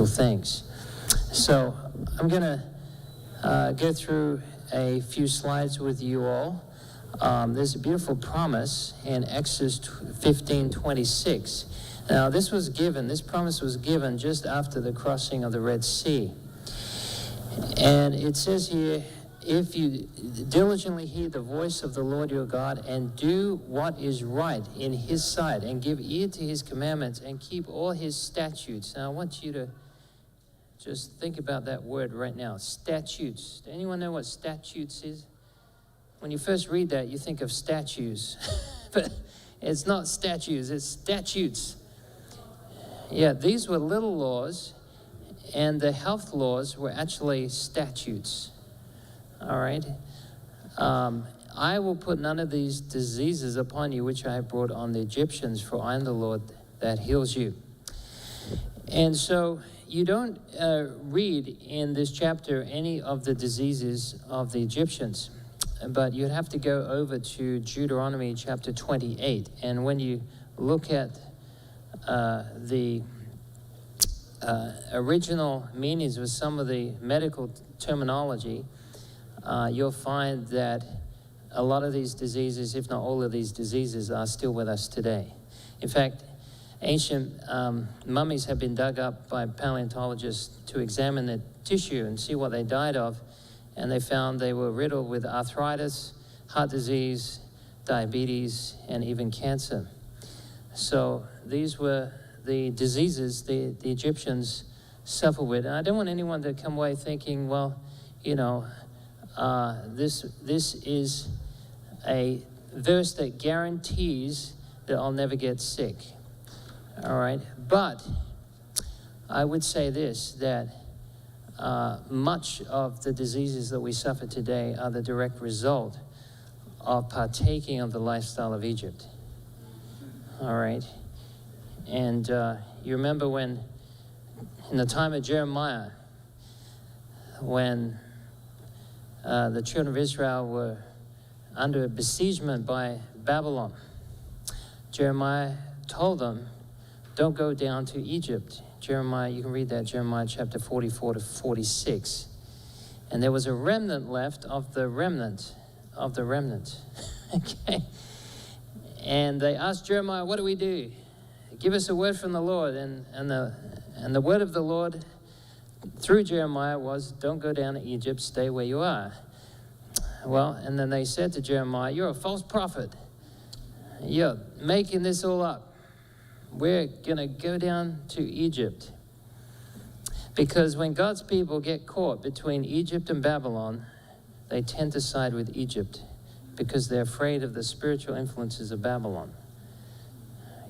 Things. So I'm going to go through a few slides with you all. There's a beautiful promise in Exodus 15:26. Now this promise was given just after the crossing of the Red Sea. And it says here, if you diligently hear the voice of the Lord your God and do what is right in his sight and give ear to his commandments and keep all his statutes. Now I want you to just think about that word right now, statutes. Does anyone know what statutes is? When you first read that, you think of statues. But it's not statues, it's statutes. Yeah, these were little laws, and the health laws were actually statutes. All right? I will put none of these diseases upon you which I have brought on the Egyptians, for I am the Lord that heals you. And so you don't read in this chapter any of the diseases of the Egyptians, but you'd have to go over to Deuteronomy chapter 28. And when you look at the original meanings of some of the medical terminology, you'll find that a lot of these diseases, if not all of these diseases, are still with us today. In fact, ancient mummies have been dug up by paleontologists to examine the tissue and see what they died of, and they found they were riddled with arthritis, heart disease, diabetes, and even cancer. So these were the diseases the Egyptians suffered with. And I don't want anyone to come away thinking, well, this is a verse that guarantees that I'll never get sick. All right, but I would say this, that much of the diseases that we suffer today are the direct result of partaking of the lifestyle of Egypt. All right. And you remember when, in the time of Jeremiah, when the children of Israel were under besiegement by Babylon, Jeremiah told them, don't go down to Egypt. Jeremiah, you can read that, Jeremiah chapter 44 to 46. And there was a remnant left of the remnant of the remnant. Okay. And they asked Jeremiah, what do we do? Give us a word from the Lord. And the word of the Lord through Jeremiah was, don't go down to Egypt, stay where you are. Well, and then they said to Jeremiah, you're a false prophet. You're making this all up. We're going to go down to Egypt. Because when God's people get caught between Egypt and Babylon, they tend to side with Egypt because they're afraid of the spiritual influences of Babylon.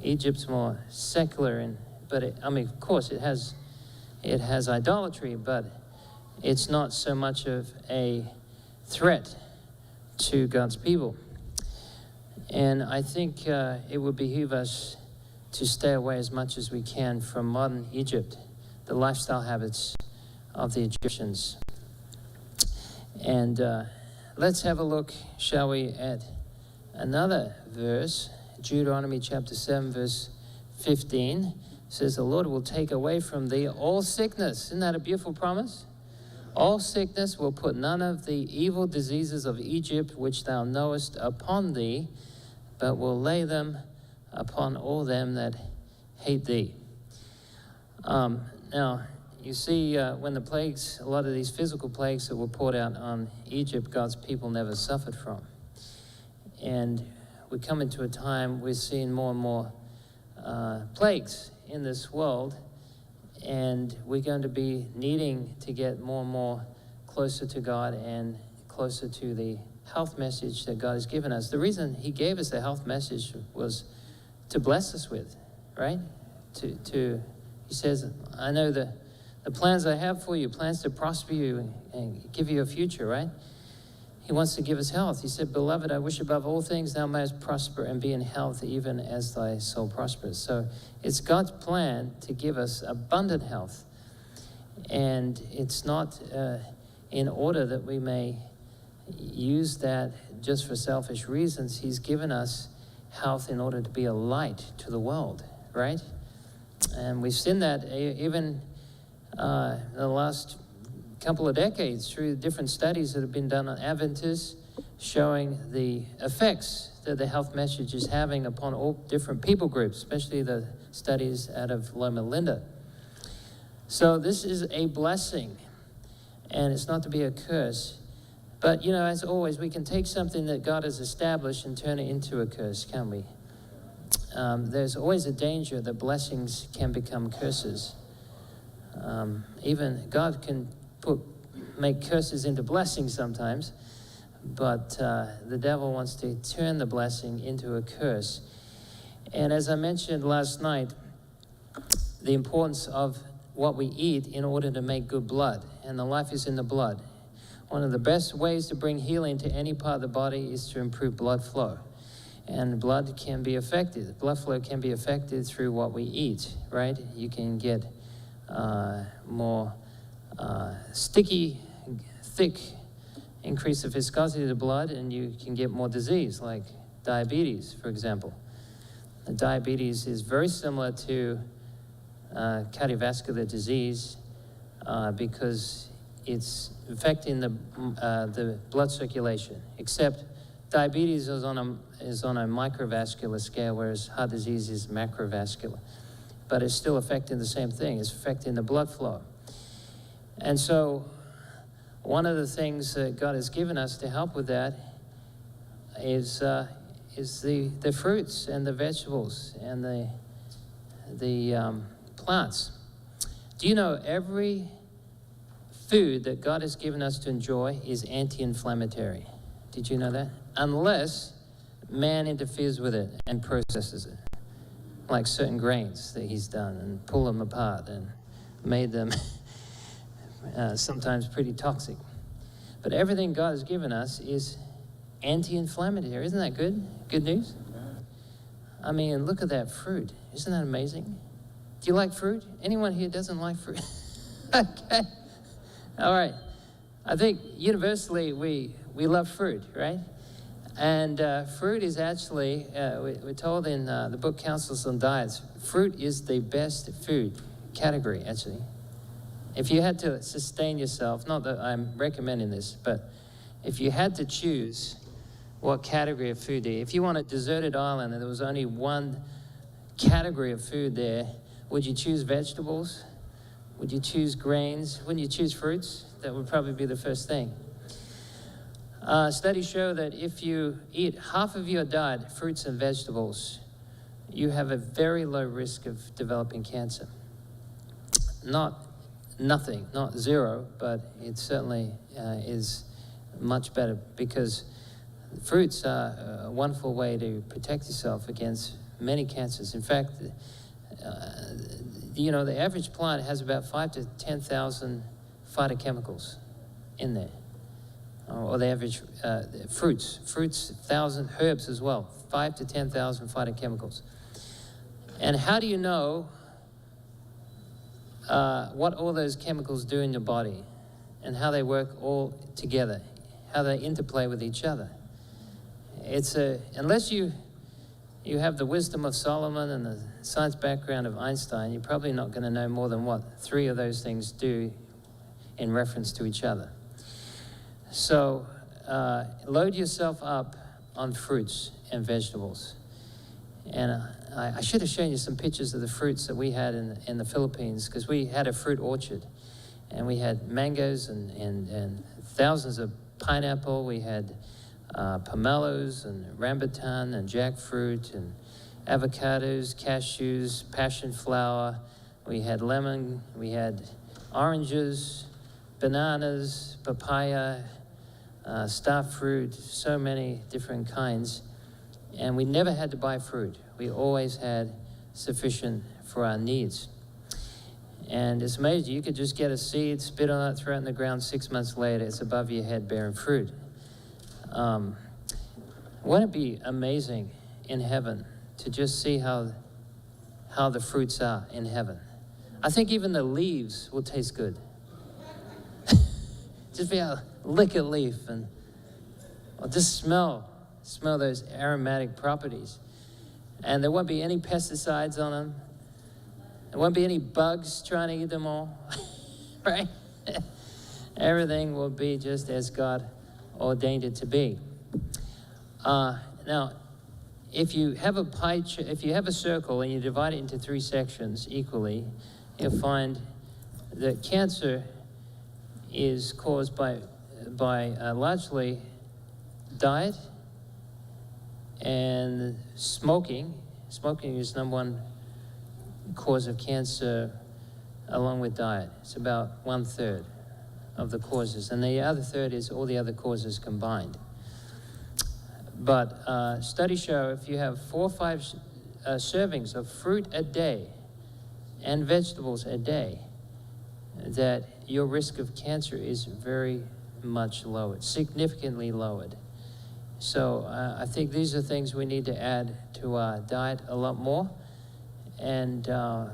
Egypt's more secular, but of course, it has idolatry, but it's not so much of a threat to God's people. And I think it would behoove us to stay away as much as we can from modern Egypt, the lifestyle habits of the Egyptians. And let's have a look, shall we, at another verse, Deuteronomy chapter 7, verse 15. It says, the Lord will take away from thee all sickness. Isn't that a beautiful promise? All sickness, will put none of the evil diseases of Egypt which thou knowest upon thee, but will lay them upon all them that hate thee. Now, you see, when the plagues, a lot of these physical plagues that were poured out on Egypt, God's people never suffered from. And we come into a time we're seeing more and more plagues in this world, and we're going to be needing to get more and more closer to God and closer to the health message that God has given us. The reason he gave us the health message was to bless us with, right? He says, I know the plans I have for you, plans to prosper you and give you a future, right? He wants to give us health. He said, beloved, I wish above all things thou mayest prosper and be in health even as thy soul prospers. So it's God's plan to give us abundant health. And it's not in order that we may use that just for selfish reasons. He's given us health in order to be a light to the world, right? And we've seen that even in the last couple of decades through different studies that have been done on Adventists, showing the effects that the health message is having upon all different people groups, especially the studies out of Loma Linda. So this is a blessing, and it's not to be a curse. But, you know, as always, we can take something that God has established and turn it into a curse, can't we? There's always a danger that blessings can become curses. Even God can make curses into blessings sometimes, but the devil wants to turn the blessing into a curse. And as I mentioned last night, the importance of what we eat in order to make good blood, and the life is in the blood. One of the best ways to bring healing to any part of the body is to improve blood flow. And blood can be affected. Blood flow can be affected through what we eat, right? You can get more sticky, thick, increase the viscosity of the blood, and you can get more disease, like diabetes, for example. Diabetes is very similar to cardiovascular disease because it's affecting the blood circulation, except diabetes is on a microvascular scale, whereas heart disease is macrovascular. But it's still affecting the same thing. It's affecting the blood flow. And so one of the things that God has given us to help with that is the fruits and the vegetables and the plants. Do you know every food that God has given us to enjoy is anti-inflammatory? Did you know that? Unless man interferes with it and processes it, like certain grains that he's done and pull them apart and made them sometimes pretty toxic. But everything God has given us is anti-inflammatory. Isn't that good? Good news? I mean, look at that fruit. Isn't that amazing? Do you like fruit? Anyone here doesn't like fruit? Okay. All right. I think universally we love fruit, right? And fruit is actually, we're told in the book Counsels on Diets, fruit is the best food category, actually. If you had to sustain yourself, not that I'm recommending this, but if you had to choose what category of food to eat, if you want a deserted island and there was only one category of food there, would you choose vegetables? Would you choose grains? Wouldn't you choose fruits? That would probably be the first thing. Studies show that if you eat half of your diet, fruits and vegetables, you have a very low risk of developing cancer. Not nothing, not zero, but it certainly is much better, because fruits are a wonderful way to protect yourself against many cancers. In fact, the average plant has about 5,000 to 10,000 phytochemicals in there. Or the average fruits, 1,000 herbs as well, 5,000 to 10,000 phytochemicals. And how do you know what all those chemicals do in your body and how they work all together, how they interplay with each other? Unless you have the wisdom of Solomon and the science background of Einstein, you're probably not going to know more than what 3 of those things do in reference to each other. So load yourself up on fruits and vegetables. And I should have shown you some pictures of the fruits that we had in the Philippines, because we had a fruit orchard. And we had mangoes and thousands of pineapple. We had pomelos and rambutan and jackfruit and avocados, cashews, passion flower. We had lemon. We had oranges, bananas, papaya, star fruit, so many different kinds. And we never had to buy fruit. We always had sufficient for our needs. And it's amazing. You could just get a seed, spit on it, throw it in the ground. 6 months later, it's above your head bearing fruit. Wouldn't it be amazing in heaven to just see how the fruits are in heaven? I think even the leaves will taste good. Just be able to lick a leaf or just smell those aromatic properties. And there won't be any pesticides on them. There won't be any bugs trying to eat them all, right? Everything will be just as God ordained it to be. Now, if you have a circle and you divide it into 3 sections equally, you'll find that cancer is caused by largely diet and smoking. Smoking is number 1 cause of cancer, along with diet. It's about 1/3 of the causes, and the other third is all the other causes combined. But studies show if you have 4 or 5 servings of fruit a day and vegetables a day, that your risk of cancer is very much lowered, significantly lowered. So I think these are things we need to add to our diet a lot more. And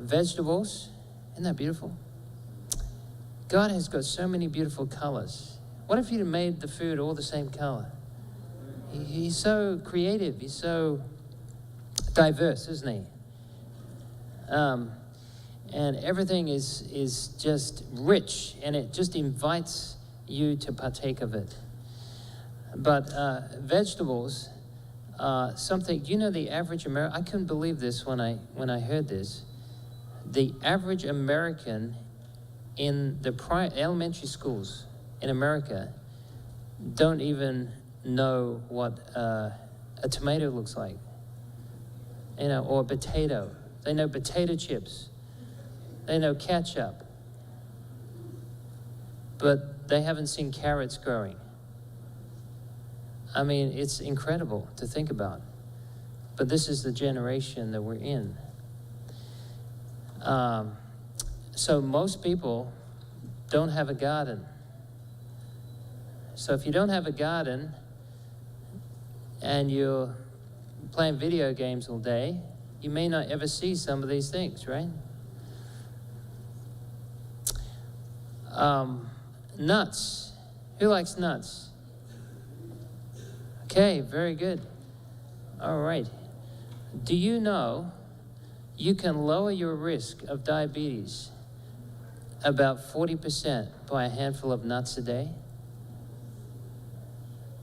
vegetables, isn't that beautiful? God has got so many beautiful colors. What if He'd made the food all the same color? He's so creative. He's so diverse, isn't He? And everything is just rich, and it just invites you to partake of it. But vegetables, something, the average American, I couldn't believe this when I heard this. The average American in the elementary schools in America don't even know what a tomato looks like, or a potato. They know potato chips. They know ketchup. But they haven't seen carrots growing. I mean, it's incredible to think about. But this is the generation that we're in. So most people don't have a garden. So if you don't have a garden and you're playing video games all day, you may not ever see some of these things, right? Nuts. Who likes nuts? Okay, very good. All right. Do you know you can lower your risk of diabetes about 40% by a handful of nuts a day?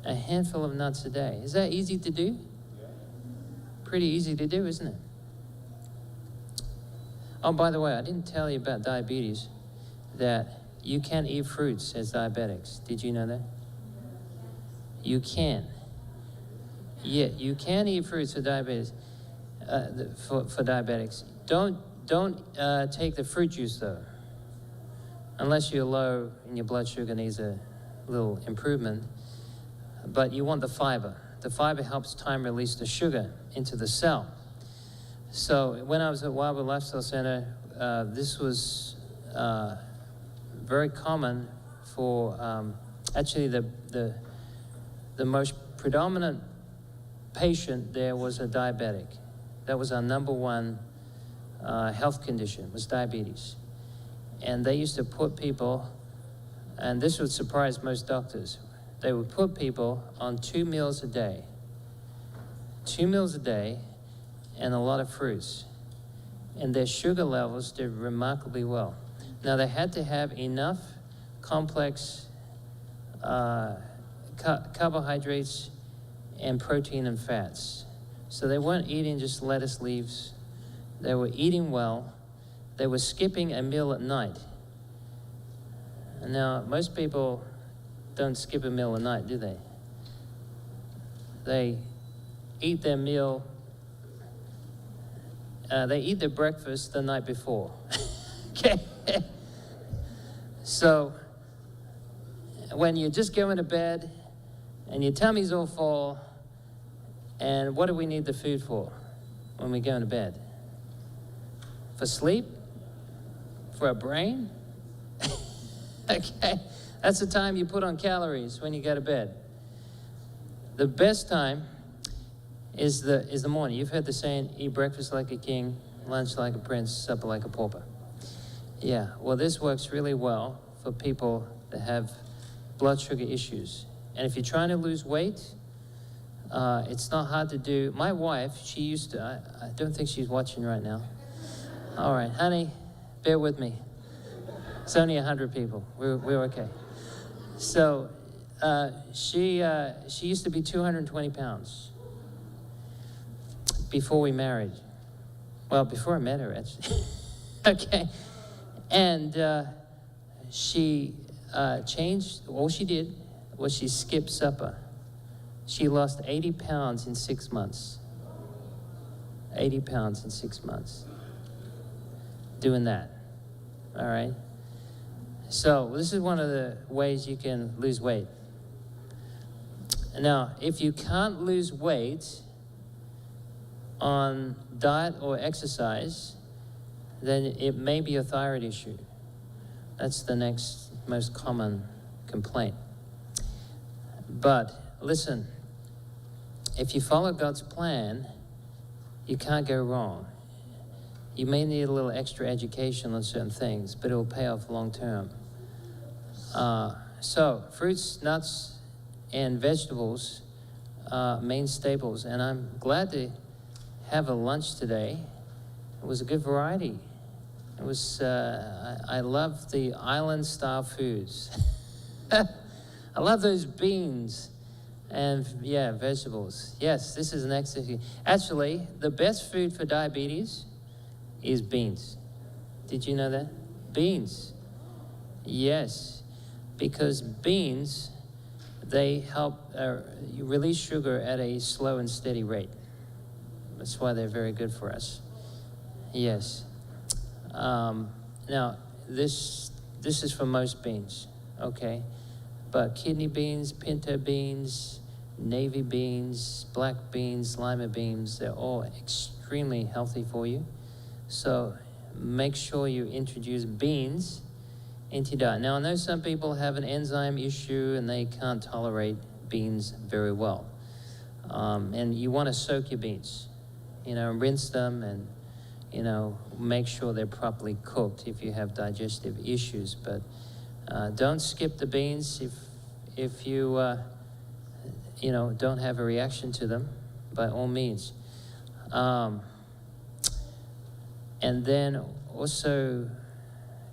A handful of nuts a day. Is that easy to do? Pretty easy to do, isn't it? Oh, by the way, I didn't tell you about diabetes, that you can't eat fruits as diabetics. Did you know that? You can. Yeah, you can eat fruits for diabetes. For diabetics. Don't take the fruit juice though, unless you're low and your blood sugar needs a little improvement. But you want the fiber. The fiber helps time release the sugar into the cell. So when I was at Wildwood Lifestyle Center, this was very common for actually the most predominant patient there was a diabetic. That was our number one health condition, was diabetes. And they used to put people, and this would surprise most doctors, they would put people on 2 meals a day. 2 meals a day and a lot of fruits. And their sugar levels did remarkably well. Now they had to have enough complex carbohydrates and protein and fats. So they weren't eating just lettuce leaves. They were eating well. They were skipping a meal at night. And now, most people don't skip a meal at night, do they? They eat their meal, they eat their breakfast the night before. Okay? So, when you're just going to bed and your tummy's all full, and what do we need the food for when we go into bed? For sleep? For our brain? Okay, that's the time you put on calories when you go to bed. The best time is the morning. You've heard the saying, eat breakfast like a king, lunch like a prince, supper like a pauper. Yeah, well, this works really well for people that have blood sugar issues. And if you're trying to lose weight, it's not hard to do. My wife, she used to, I don't think she's watching right now. All right, honey, bear with me. It's only 100 people. We're okay. So she used to be 220 pounds before we married. Well, before I met her, actually. Okay. And she changed. All she did was she skipped supper. She lost 80 pounds in 6 months. 80 pounds in 6 months. Doing that. All right? So this is one of the ways you can lose weight. Now, if you can't lose weight on diet or exercise, then it may be a thyroid issue. That's the next most common complaint. But listen, if you follow God's plan, you can't go wrong. You may need a little extra education on certain things, but it will pay off long term. So, fruits, nuts, and vegetables are main staples. And I'm glad to have a lunch today. It was a good variety. It was, I love the island-style foods. I love those beans and, yeah, vegetables. Yes, this is an excellent. Actually, the best food for diabetes is beans. Did you know that? Beans. Yes, because beans, they help you release sugar at a slow and steady rate. That's why they're very good for us. Yes. Now, this is for most beans, okay? But kidney beans, pinto beans, navy beans, black beans, lima beans, they're all extremely healthy for you. So make sure you introduce beans anti-diet. Now, I know some people have an enzyme issue and they can't tolerate beans very well. And you want to soak your beans, rinse them and, make sure they're properly cooked if you have digestive issues. But don't skip the beans if you, don't have a reaction to them, by all means. And then also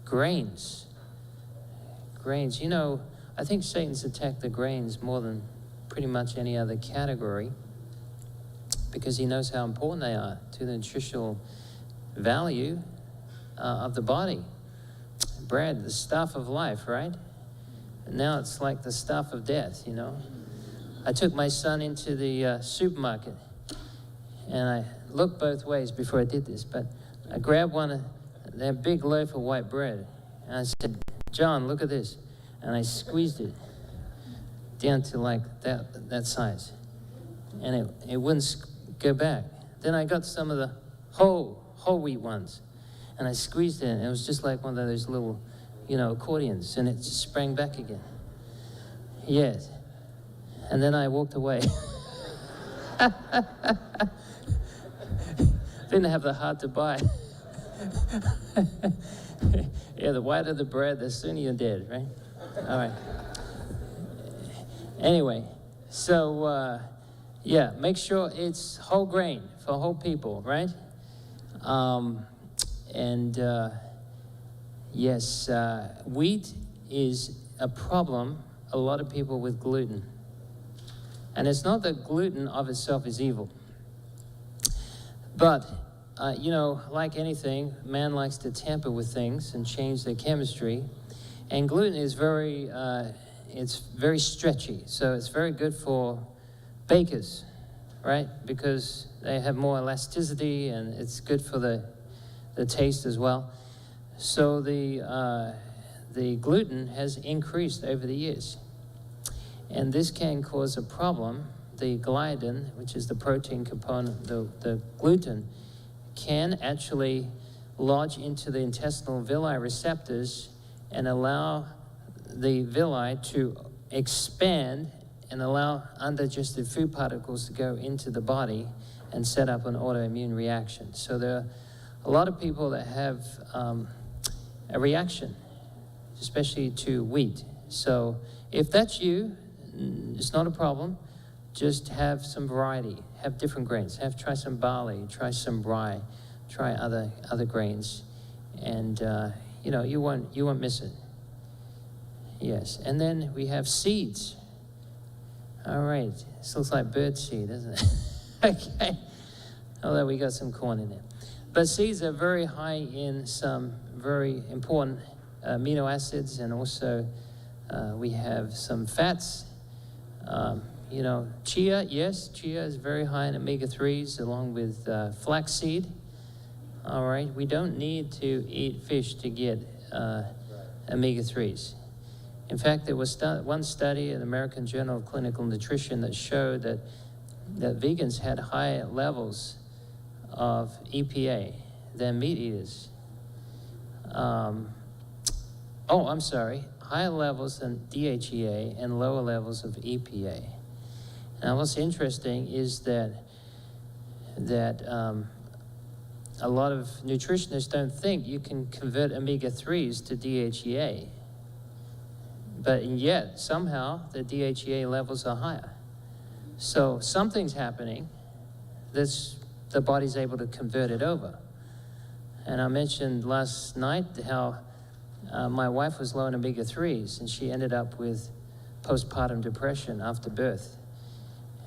grains. Grains, I think Satan's attacked the grains more than pretty much any other category because he knows how important they are to the nutritional value of the body. Bread, the stuff of life, right? And now it's like the stuff of death, I took my son into the supermarket and I looked both ways before I did this, but I grabbed that big loaf of white bread and I said, John, look at this. And I squeezed it down to like that size. And it wouldn't go back. Then I got some of the whole wheat ones. And I squeezed it, and it was just like one of those little, accordions. And it just sprang back again. Yes. And then I walked away. Didn't have the heart to buy. Yeah, the whiter the bread, the sooner you're dead, right? All right. Anyway, so, make sure it's whole grain for whole people, right? Yes, wheat is a problem, a lot of people with gluten. And it's not that gluten of itself is evil. But, like anything, man likes to tamper with things and change their chemistry. And gluten is it's very stretchy. So it's very good for bakers, right? Because they have more elasticity and it's good for the taste as well. So the gluten has increased over the years. And this can cause a problem. The gliadin, which is the protein component, the gluten, can actually lodge into the intestinal villi receptors and allow the villi to expand and allow undigested food particles to go into the body and set up an autoimmune reaction. So there are a lot of people that have a reaction, especially to wheat. So if that's you, it's not a problem. Just have some variety, have different grains. Try some barley, try some rye, try other grains, and you won't miss it. Yes, and then we have seeds. All right, this looks like bird seed, doesn't it? Okay, although we got some corn in there. But seeds are very high in some very important amino acids, and also we have some fats. Chia, yes, chia is very high in omega-3s along with flaxseed. All right, we don't need to eat fish to get omega-3s. In fact, there was one study in the American Journal of Clinical Nutrition that showed that vegans had higher levels of EPA than meat eaters. Higher levels than DHEA and lower levels of EPA. Now, what's interesting is that a lot of nutritionists don't think you can convert omega-3s to DHEA. But yet, somehow, the DHEA levels are higher. So something's happening that's the body's able to convert it over. And I mentioned last night how my wife was low in omega-3s, and she ended up with postpartum depression after birth.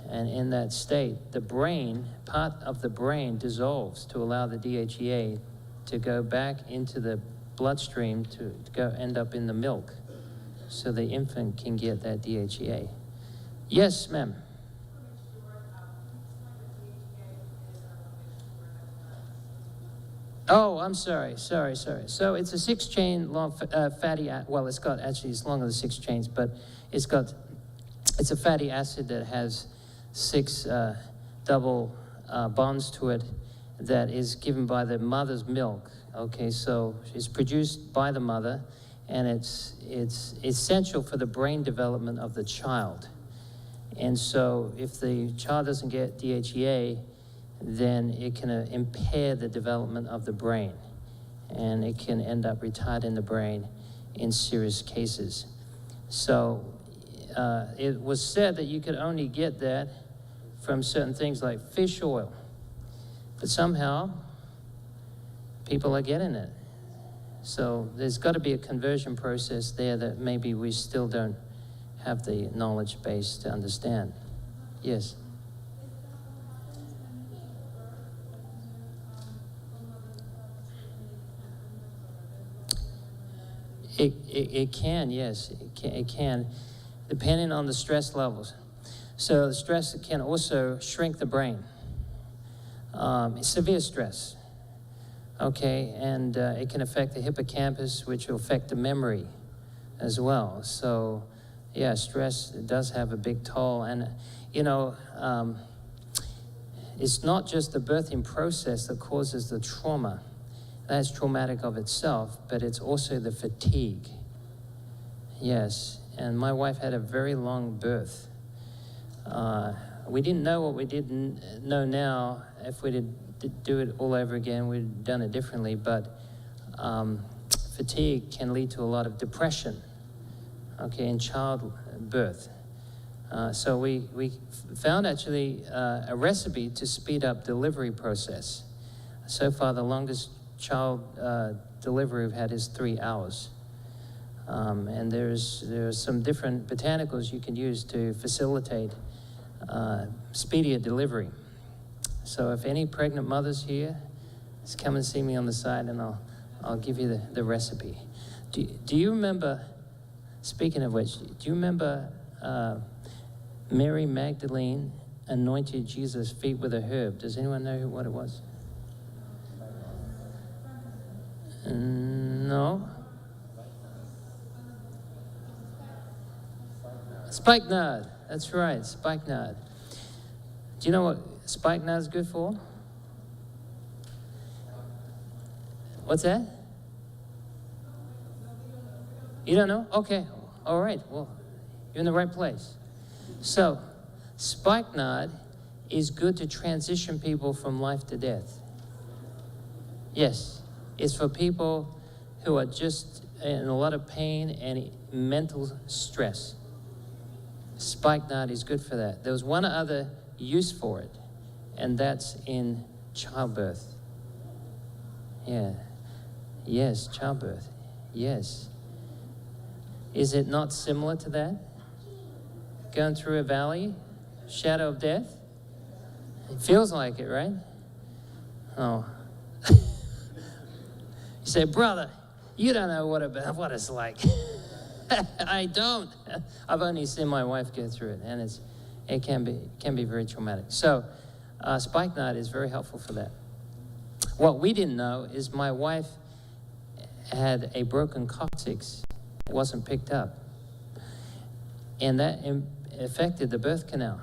And in that state, part of the brain dissolves to allow the DHEA to go back into the bloodstream to go end up in the milk, so the infant can get that DHEA. Yes, ma'am. Oh, I'm sorry. So it's a 6-chain long fatty acid. Well, it's longer than 6 chains, but it's a fatty acid that has 6 double bonds to it that is given by the mother's milk. Okay, so it's produced by the mother, and it's essential for the brain development of the child. And so if the child doesn't get DHEA, then it can impair the development of the brain, and it can end up retarding the brain in serious cases. So it was said that you could only get that from certain things like fish oil, but somehow people are getting it. So there's got to be a conversion process there that maybe we still don't have the knowledge base to understand. Yes? It can, yes, it can, depending on the stress levels. So the stress can also shrink the brain. Severe stress, okay, and it can affect the hippocampus, which will affect the memory as well. So, yeah, stress does have a big toll. And, you know, it's not just the birthing process that causes the trauma. That's traumatic of itself, but it's also the fatigue. Yes, and my wife had a very long birth. We didn't know what we didn't know now. If we did do it all over again, we'd done it differently, but fatigue can lead to a lot of depression, okay, in childbirth. So we found actually a recipe to speed up delivery process. So far, the longest child delivery we've had is 3 hours. And there's some different botanicals you can use to facilitate speedier delivery. So if any pregnant mothers here, just come and see me on the side, and I'll give you the recipe. Do you remember, speaking of which, do you remember Mary Magdalene anointed Jesus' feet with a herb? Does anyone know what it was? No. Spikenard. That's right, spikenard. Do you know what spikenard is good for? What's that? You don't know? Okay. All right. Well, you're in the right place. So, spikenard is good to transition people from life to death. Yes. It's for people who are just in a lot of pain and mental stress. Spikenard is good for that. There was one other use for it, and that's in childbirth. Yeah. Yes, childbirth. Yes. Is it not similar to that? Going through a valley, shadow of death? It feels like it, right? Oh. You say, brother, you don't know what it's like. I don't. I've only seen my wife go through it, and it can be very traumatic. So, spikenard is very helpful for that. What we didn't know is my wife had a broken coccyx. It wasn't picked up, and that affected the birth canal.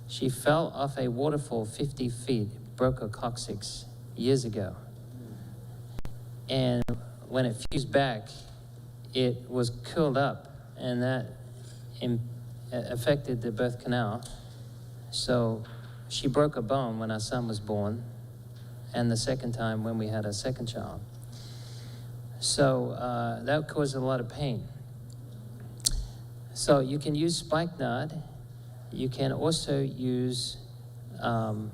She fell off a waterfall 50 feet, broke her coccyx years ago. And when it fused back, it was curled up, and that affected the birth canal. So she broke a bone when our son was born, and the second time when we had our second child. So that caused a lot of pain. So you can use spikenard. You can also use some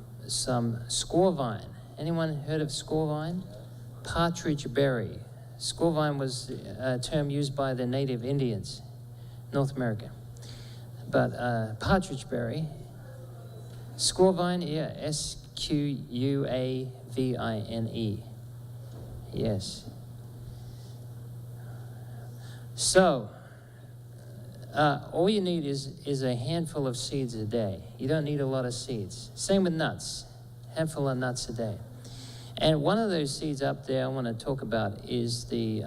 squaw vine. Anyone heard of squaw vine? Partridge berry. Squaw vine was a term used by the native Indians, North America. But partridge berry, squaw vine, yeah, Squavine. Yes. So, all you need is a handful of seeds a day. You don't need a lot of seeds. Same with nuts, handful of nuts a day. And one of those seeds up there I want to talk about is the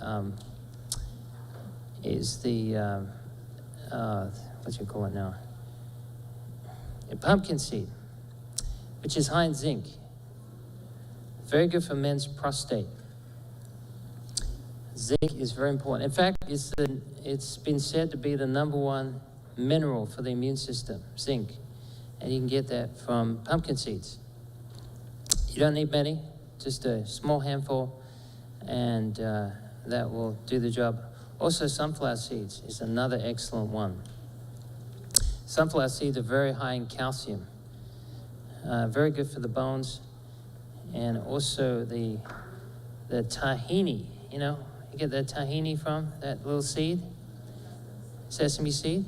what you call it now? A pumpkin seed, which is high in zinc. Very good for men's prostate. Zinc is very important. In fact, it's been said to be the #1 mineral for the immune system, zinc. And you can get that from pumpkin seeds. You don't need many, just a small handful, and that will do the job. Also, sunflower seeds is another excellent one. Sunflower seeds are very high in calcium, very good for the bones, and also the tahini, you know, you get that tahini from, that little seed, sesame seed.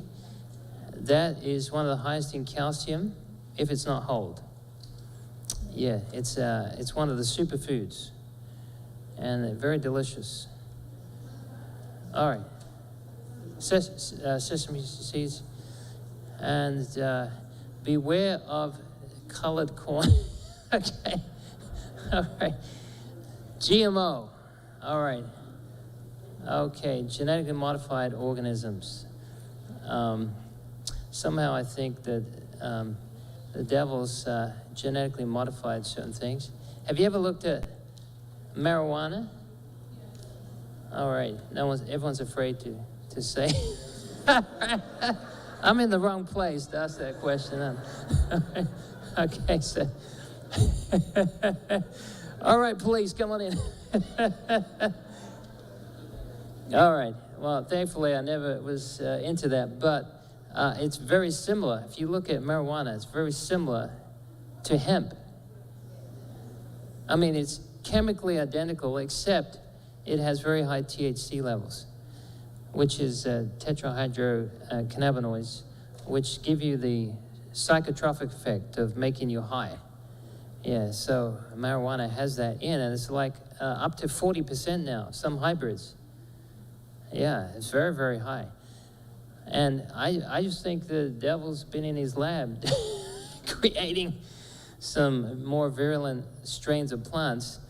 That is one of the highest in calcium, if it's not whole. Yeah, it's one of the superfoods, and very delicious. All right, sesame seeds, and beware of colored corn. Okay, all right. GMO, all right. Okay, genetically modified organisms. Somehow I think that the devil's genetically modified certain things. Have you ever looked at marijuana? All right, everyone's afraid to say. I'm in the wrong place to ask that question. Okay, so. All right, police, come on in. All right, well, thankfully I never was into that, but it's very similar. If you look at marijuana, it's very similar to hemp. I mean, it's chemically identical, except it has very high THC levels, which is tetrahydrocannabinoids, which give you the psychotropic effect of making you high. Yeah, so marijuana has that in, and it's like up to 40% now, some hybrids. Yeah, it's very, very high. And I just think the devil's been in his lab creating some more virulent strains of plants.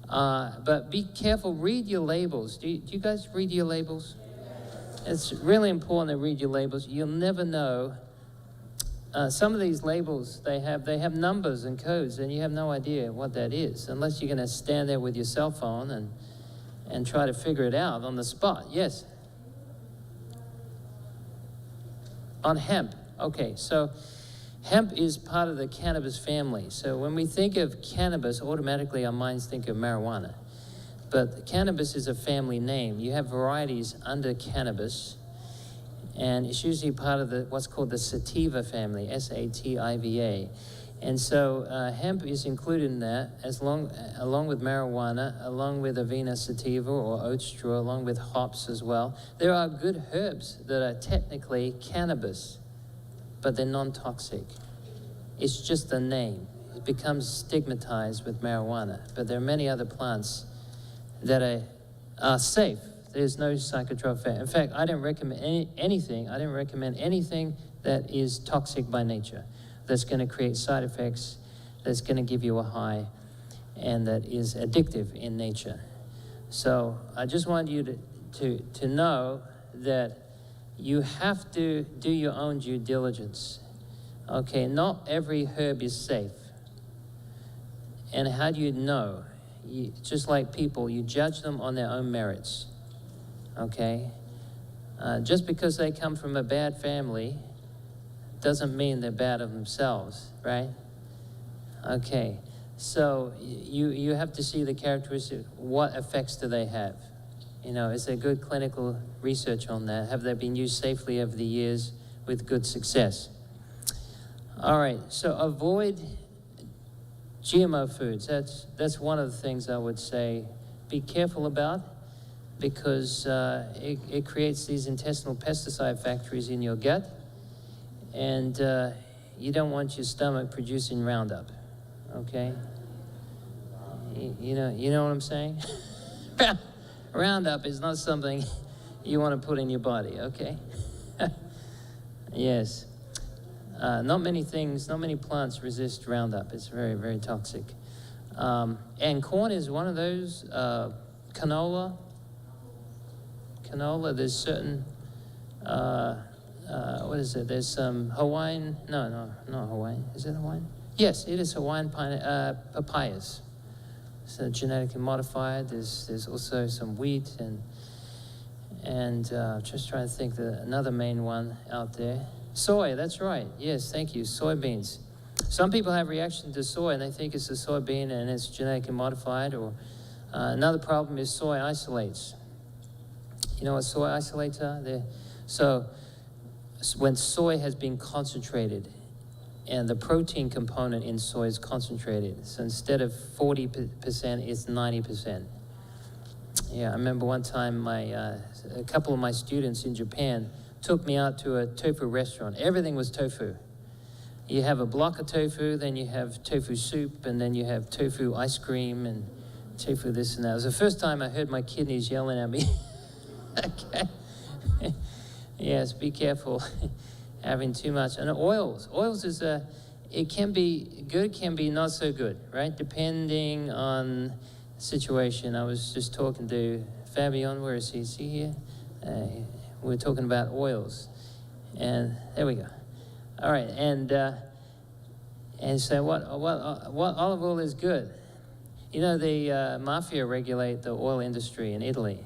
But be careful, read your labels. Do you guys read your labels? It's really important to read your labels. You'll never know. Some of these labels, they have numbers and codes, and you have no idea what that is, unless you're going to stand there with your cell phone and try to figure it out on the spot. Yes? On hemp. Okay, so hemp is part of the cannabis family. So when we think of cannabis, automatically our minds think of marijuana. But cannabis is a family name. You have varieties under cannabis, and it's usually part of what's called the sativa family, S-A-T-I-V-A. And so hemp is included in that, along with marijuana, along with Avena sativa or oat straw, along with hops as well. There are good herbs that are technically cannabis, but they're non-toxic. It's just a name. It becomes stigmatized with marijuana, but there are many other plants that are safe. There's no psychotropic. In fact, I don't recommend anything. I don't recommend anything that is toxic by nature, that's going to create side effects, that's going to give you a high, and that is addictive in nature. So I just want you to know that you have to do your own due diligence. Okay, not every herb is safe. And how do you know? Just like people, you judge them on their own merits. Okay? Just because they come from a bad family doesn't mean they're bad of themselves, right? Okay, so you have to see the characteristics. What effects do they have? You know, is there good clinical research on that? Have they been used safely over the years with good success? All right, so avoid GMO foods. That's one of the things I would say be careful about, because it creates these intestinal pesticide factories in your gut, and you don't want your stomach producing Roundup, okay? You know what I'm saying? Roundup is not something you want to put in your body, okay? Yes. Not many plants resist Roundup. It's very, very toxic. And corn is one of those. Canola, there's certain, what is it? There's some Hawaiian, no, not Hawaiian. Is it Hawaiian? Yes, it is Hawaiian papayas. so genetically modified. There's also some wheat and just trying to think another main one out there. Soy, that's right. Yes, thank you. Soybeans. Some people have reaction to soy and they think it's a soybean and it's genetically modified. Or another problem is soy isolates. You know what soy isolates are? So when soy has been concentrated, and the protein component in soy is concentrated, so instead of 40%, it's 90%. Yeah, I remember one time a couple of my students in Japan took me out to a tofu restaurant. Everything was tofu. You have a block of tofu, then you have tofu soup, and then you have tofu ice cream and tofu this and that. It was the first time I heard my kidneys yelling at me. Okay. Yes, be careful having too much. And oils is it can be good, can be not so good, right? Depending on the situation. I was just talking to Fabian, where is he? Is he here? We're talking about oils. And there we go. All right, and so what olive oil is good. You know, the mafia regulate the oil industry in Italy.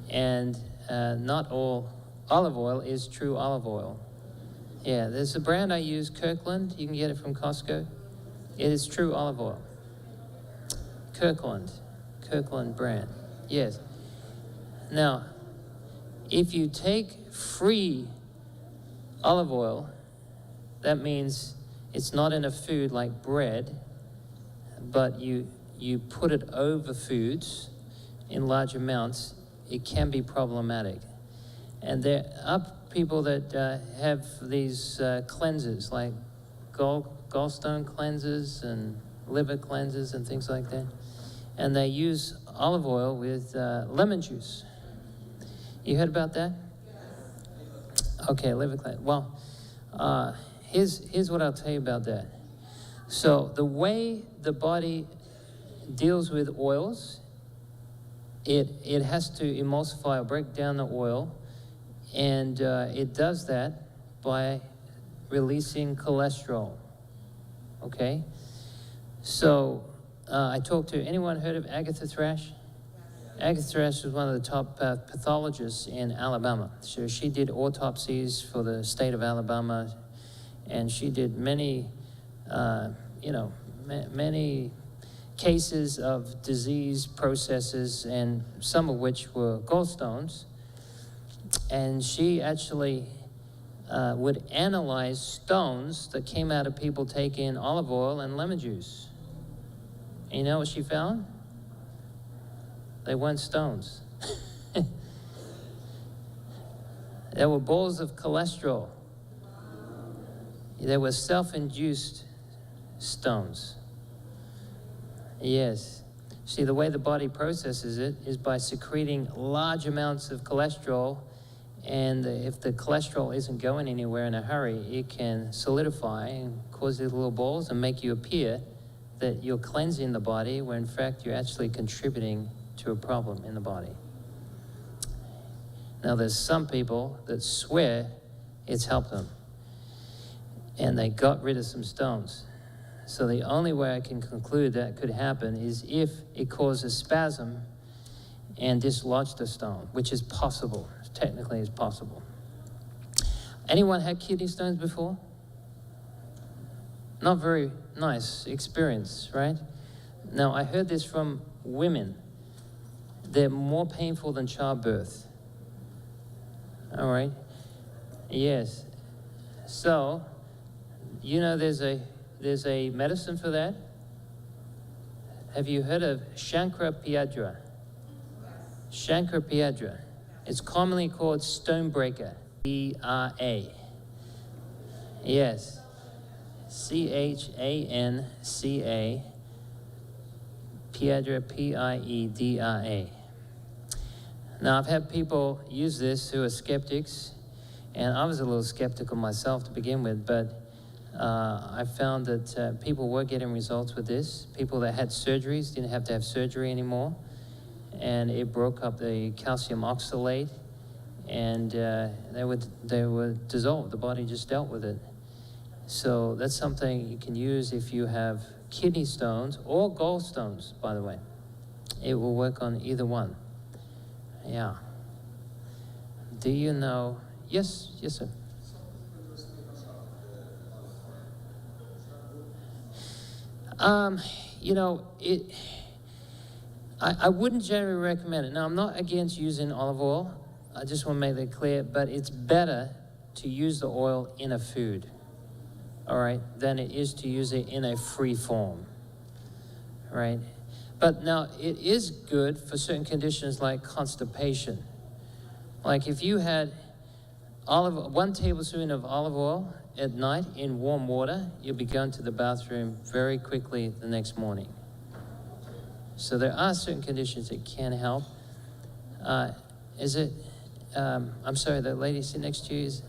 And not all olive oil is true olive oil. Yeah, there's a brand I use, Kirkland. You can get it from Costco. It is true olive oil. Kirkland brand. Yes. Now, if you take free olive oil, that means it's not in a food like bread, but you put it over foods in large amounts, it can be problematic. And there are people that have these cleansers, like gallstone cleansers and liver cleansers and things like that. And they use olive oil with lemon juice. You heard about that? Okay, liver cleanser. Well, here's what I'll tell you about that. So the way the body deals with oils, it has to emulsify or break down the oil, and it does that by releasing cholesterol. Okay? So I talked to, anyone heard of Agatha Thrash? Agatha Thrash was one of the top pathologists in Alabama. So she did autopsies for the state of Alabama, and she did many, many cases of disease processes, and some of which were gallstones. And she actually would analyze stones that came out of people taking olive oil and lemon juice. And you know what she found? They weren't stones. There were balls of cholesterol. They were self-induced stones. Yes. See, the way the body processes it is by secreting large amounts of cholesterol, and if the cholesterol isn't going anywhere in a hurry, it can solidify and cause these little balls and make you appear that you're cleansing the body, where in fact you're actually contributing to a problem in the body. Now, there's some people that swear it's helped them, and they got rid of some stones. So the only way I can conclude that could happen is if it caused a spasm and dislodged the stone, which is possible. Technically, is possible. Anyone had kidney stones before? Not very nice experience, right? Now, I heard this from women. They're more painful than childbirth. All right? Yes. So, you know there's a medicine for that? Have you heard of Chancropiedra? Chancropiedra. It's commonly called stonebreaker, E-R-A. Yes. C-H-A-N-C-A, Piedra, P-I-E-D-R-A. Now, I've had people use this who are skeptics, and I was a little skeptical myself to begin with, but I found that people were getting results with this. People that had surgeries didn't have to have surgery anymore, and it broke up the calcium oxalate, and they were dissolved. The body just dealt with it. So that's something you can use if you have kidney stones or gallstones, by the way. It will work on either one. Yeah. Do you know? Yes, yes, sir. You know, I wouldn't generally recommend it. Now, I'm not against using olive oil. I just want to make that clear, but it's better to use the oil in a food, all right, than it is to use it in a free form, right? But now, it is good for certain conditions like constipation. Like if you had 1 tablespoon of olive oil at night in warm water, you'll be going to the bathroom very quickly the next morning. So there are certain conditions that can help. I'm sorry, the lady sitting next to you is,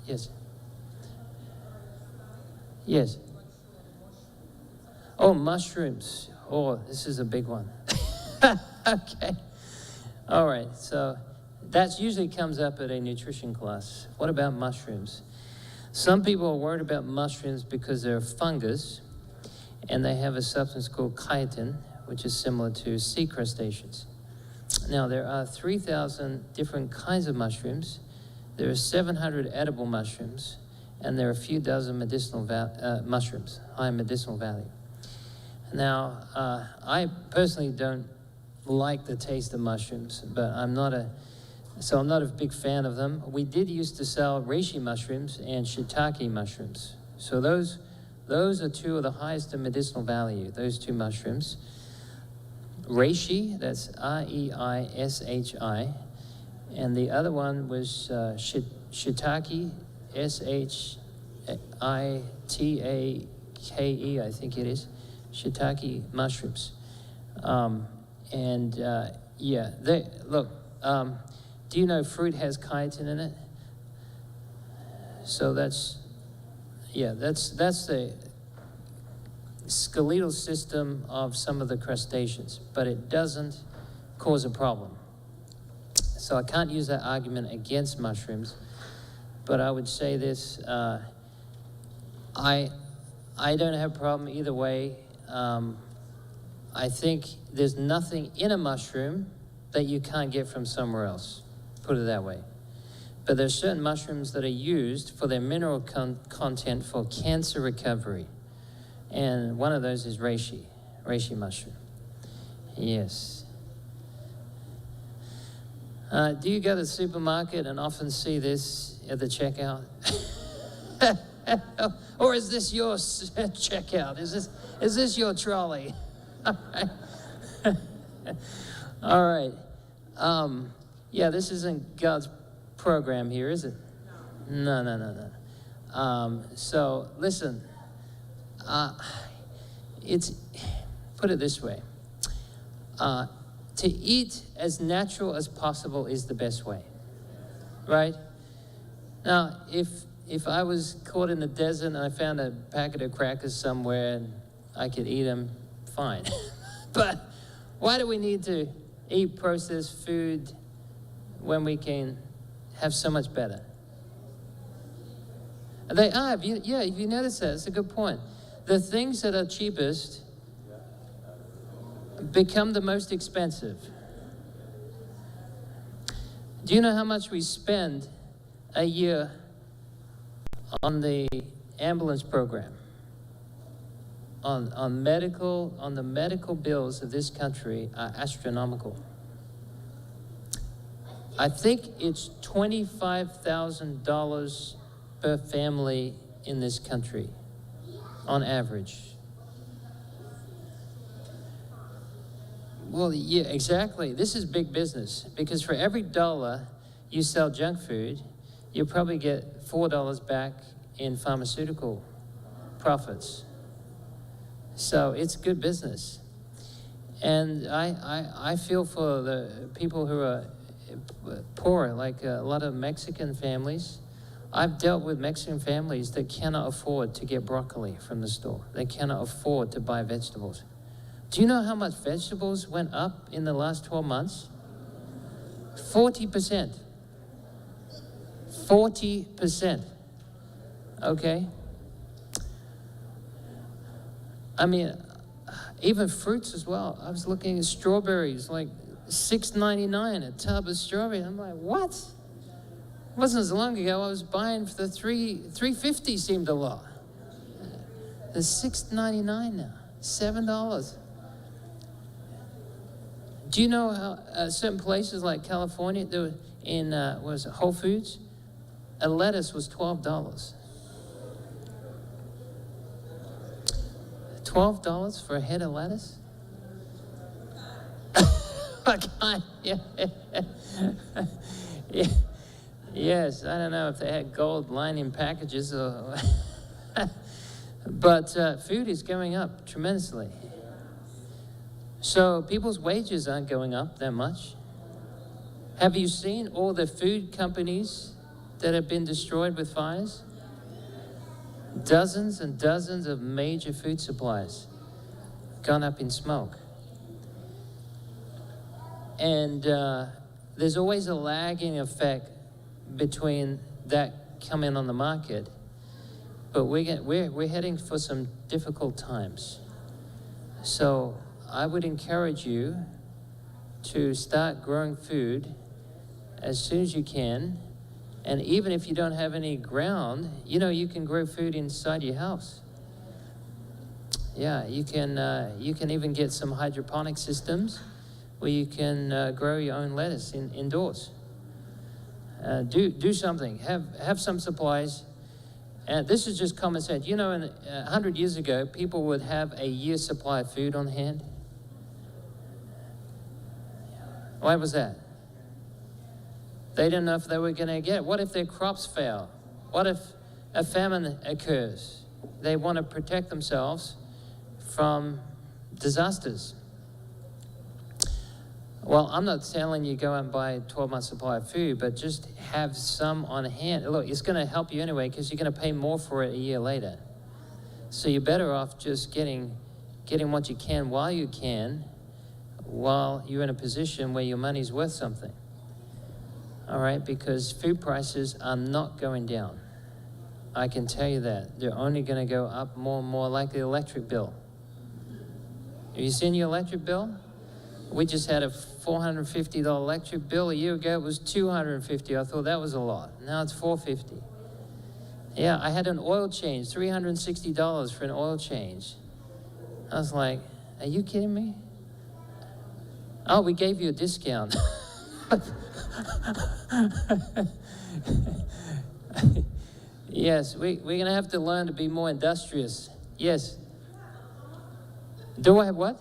yes. Yes. Oh, mushrooms. Oh, this is a big one. Okay. All right, so that usually comes up at a nutrition class. What about mushrooms? Some people are worried about mushrooms because they're fungus, and they have a substance called chitin, which is similar to sea crustaceans. Now, there are 3,000 different kinds of mushrooms. There are 700 edible mushrooms, and there are a few dozen medicinal mushrooms, high medicinal value. Now, I personally don't like the taste of mushrooms, but I'm not a big fan of them. We did used to sell reishi mushrooms and shiitake mushrooms. So those are two of the highest in medicinal value, those two mushrooms. Reishi, that's R-E-I-S-H-I, and the other one was shiitake, S-H-I-T-A-K-E, I think it is, shiitake mushrooms. Do you know fruit has chitin in it? So that's the skeletal system of some of the crustaceans, but it doesn't cause a problem. So I can't use that argument against mushrooms, but I would say this, I don't have a problem either way. I think there's nothing in a mushroom that you can't get from somewhere else, put it that way. But there's certain mushrooms that are used for their mineral content for cancer recovery. And one of those is reishi mushroom. Yes. Do you go to the supermarket and often see this at the checkout? Or is this your checkout? Is this your trolley? All right. This isn't God's program here, is it? No. So listen. Put it this way. To eat as natural as possible is the best way, right? Now, if I was caught in the desert and I found a packet of crackers somewhere and I could eat them, fine. But why do we need to eat processed food when we can have so much better? They are. If you notice that, it's a good point. The things that are cheapest become the most expensive. Do you know how much we spend a year on the ambulance program? On the medical bills of this country are astronomical. I think it's $25,000 per family in this country, on average. Well, yeah, exactly. This is big business, because for every dollar you sell junk food, you probably get $4 back in pharmaceutical profits. So it's good business. And I feel for the people who are poor, like a lot of Mexican families. I've dealt with Mexican families that cannot afford to get broccoli from the store. They cannot afford to buy vegetables. Do you know how much vegetables went up in the last 12 months? 40%. 40%. Okay? I mean, Even fruits as well. I was looking at strawberries, like $6.99 a tub of strawberry. I'm like, what? It wasn't as long ago. I was buying for the $3.50 seemed a lot. It's $6.99 now, $7. Do you know how certain places like California, there were in what was it, Whole Foods, a lettuce was $12. $12 for a head of lettuce? Yeah. Yeah. Yes, I don't know if they had gold lining packages or but food is going up tremendously. So people's wages aren't going up that much. Have you seen all the food companies that have been destroyed with fires? Dozens and dozens of major food supplies gone up in smoke. And there's always a lagging effect between that coming on the market, but we're heading for some difficult times. So I would encourage you to start growing food as soon as you can. And even if you don't have any ground, you can grow food inside your house. Yeah, you can even get some hydroponic systems where you can grow your own lettuce indoors. Do something. Have some supplies. And this is just common sense. 100 years ago, people would have a year's supply of food on hand. Why was that? They didn't know if they were going to get it. What if their crops fail? What if a famine occurs? They want to protect themselves from disasters. Well, I'm not telling you go out and buy a 12-month supply of food, but just have some on hand. Look, it's going to help you anyway because you're going to pay more for it a year later. So you're better off just getting what you can while you're in a position where your money's worth something. All right, because food prices are not going down. I can tell you that. They're only going to go up more and more, like the electric bill. Have you seen your electric bill? We just had a $450 electric bill. A year ago, it was $250. I thought that was a lot. Now it's $450. Yeah, I had an oil change, $360 for an oil change. I was like, are you kidding me? Oh, we gave you a discount. Yes, we're going to have to learn to be more industrious. Yes. Do I have what?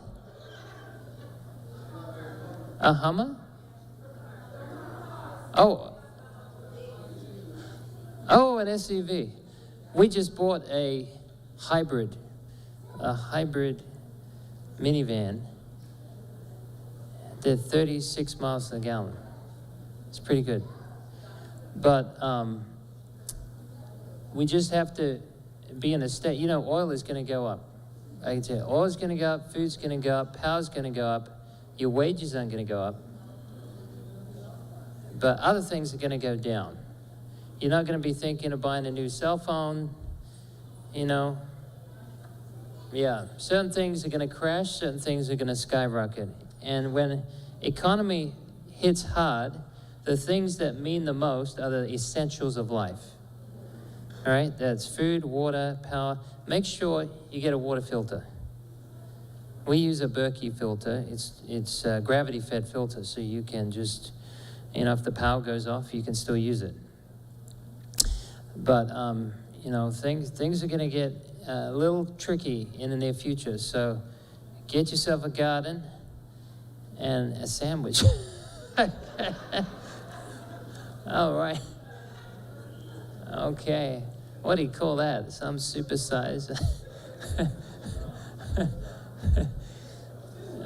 A Hummer? Oh, an SUV. We just bought a hybrid minivan. They're 36 miles a gallon. It's pretty good. But we just have to be in a state. Oil is going to go up. I can tell you, oil is going to go up, food's going to go up, power's going to go up. Your wages aren't going to go up. But other things are going to go down. You're not going to be thinking of buying a new cell phone, Yeah, certain things are going to crash, certain things are going to skyrocket. And when economy hits hard, the things that mean the most are the essentials of life. All right, that's food, water, power. Make sure you get a water filter. We use a Berkey filter. It's a gravity-fed filter, so you can just, if the power goes off, you can still use it. But things are going to get a little tricky in the near future. So get yourself a garden and a sandwich. All right. Okay. What do you call that? Some supersize.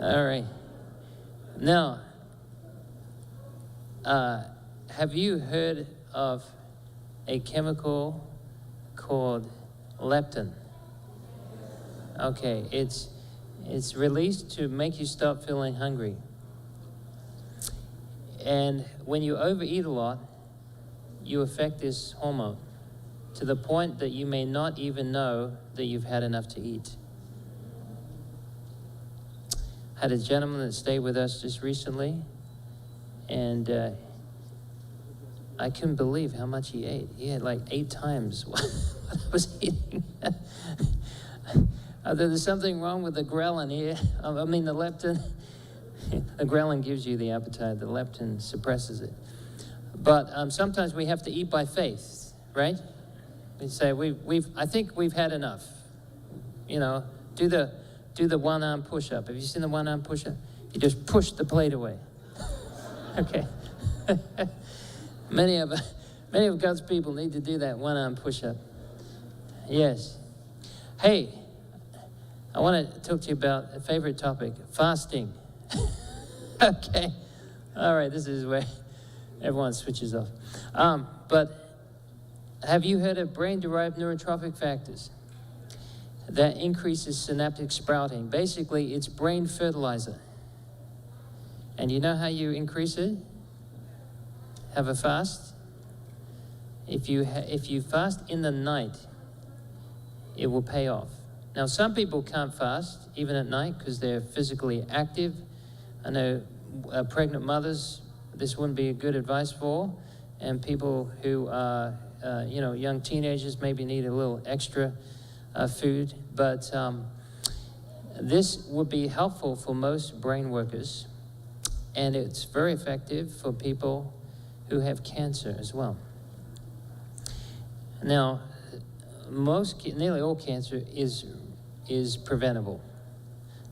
All right. Now, have you heard of a chemical called leptin? Okay, it's released to make you stop feeling hungry. And when you overeat a lot, you affect this hormone to the point that you may not even know that you've had enough to eat. Had a gentleman that stayed with us just recently, and I couldn't believe how much he ate. He had like 8 times what I was eating. There's something wrong with the ghrelin here. I mean, the leptin. The ghrelin gives you the appetite. The leptin suppresses it. But sometimes we have to eat by faith, right? We say I think we've had enough. You know, do the one-arm push-up. Have you seen the one-arm push-up? You just push the plate away. Okay. Many of God's people need to do that one-arm push-up. Yes. Hey, I want to talk to you about a favorite topic, fasting. Okay. All right, this is where everyone switches off. But have you heard of brain-derived neurotrophic factors? That increases synaptic sprouting. Basically, it's brain fertilizer. And you know how you increase it? Have a fast. If you fast in the night, it will pay off. Now, some people can't fast even at night because they're physically active. I know pregnant mothers, this wouldn't be a good advice for, and people who are, young teenagers maybe need a little extra food. But this would be helpful for most brain workers, and it's very effective for people who have cancer as well. Now, nearly all cancer is preventable.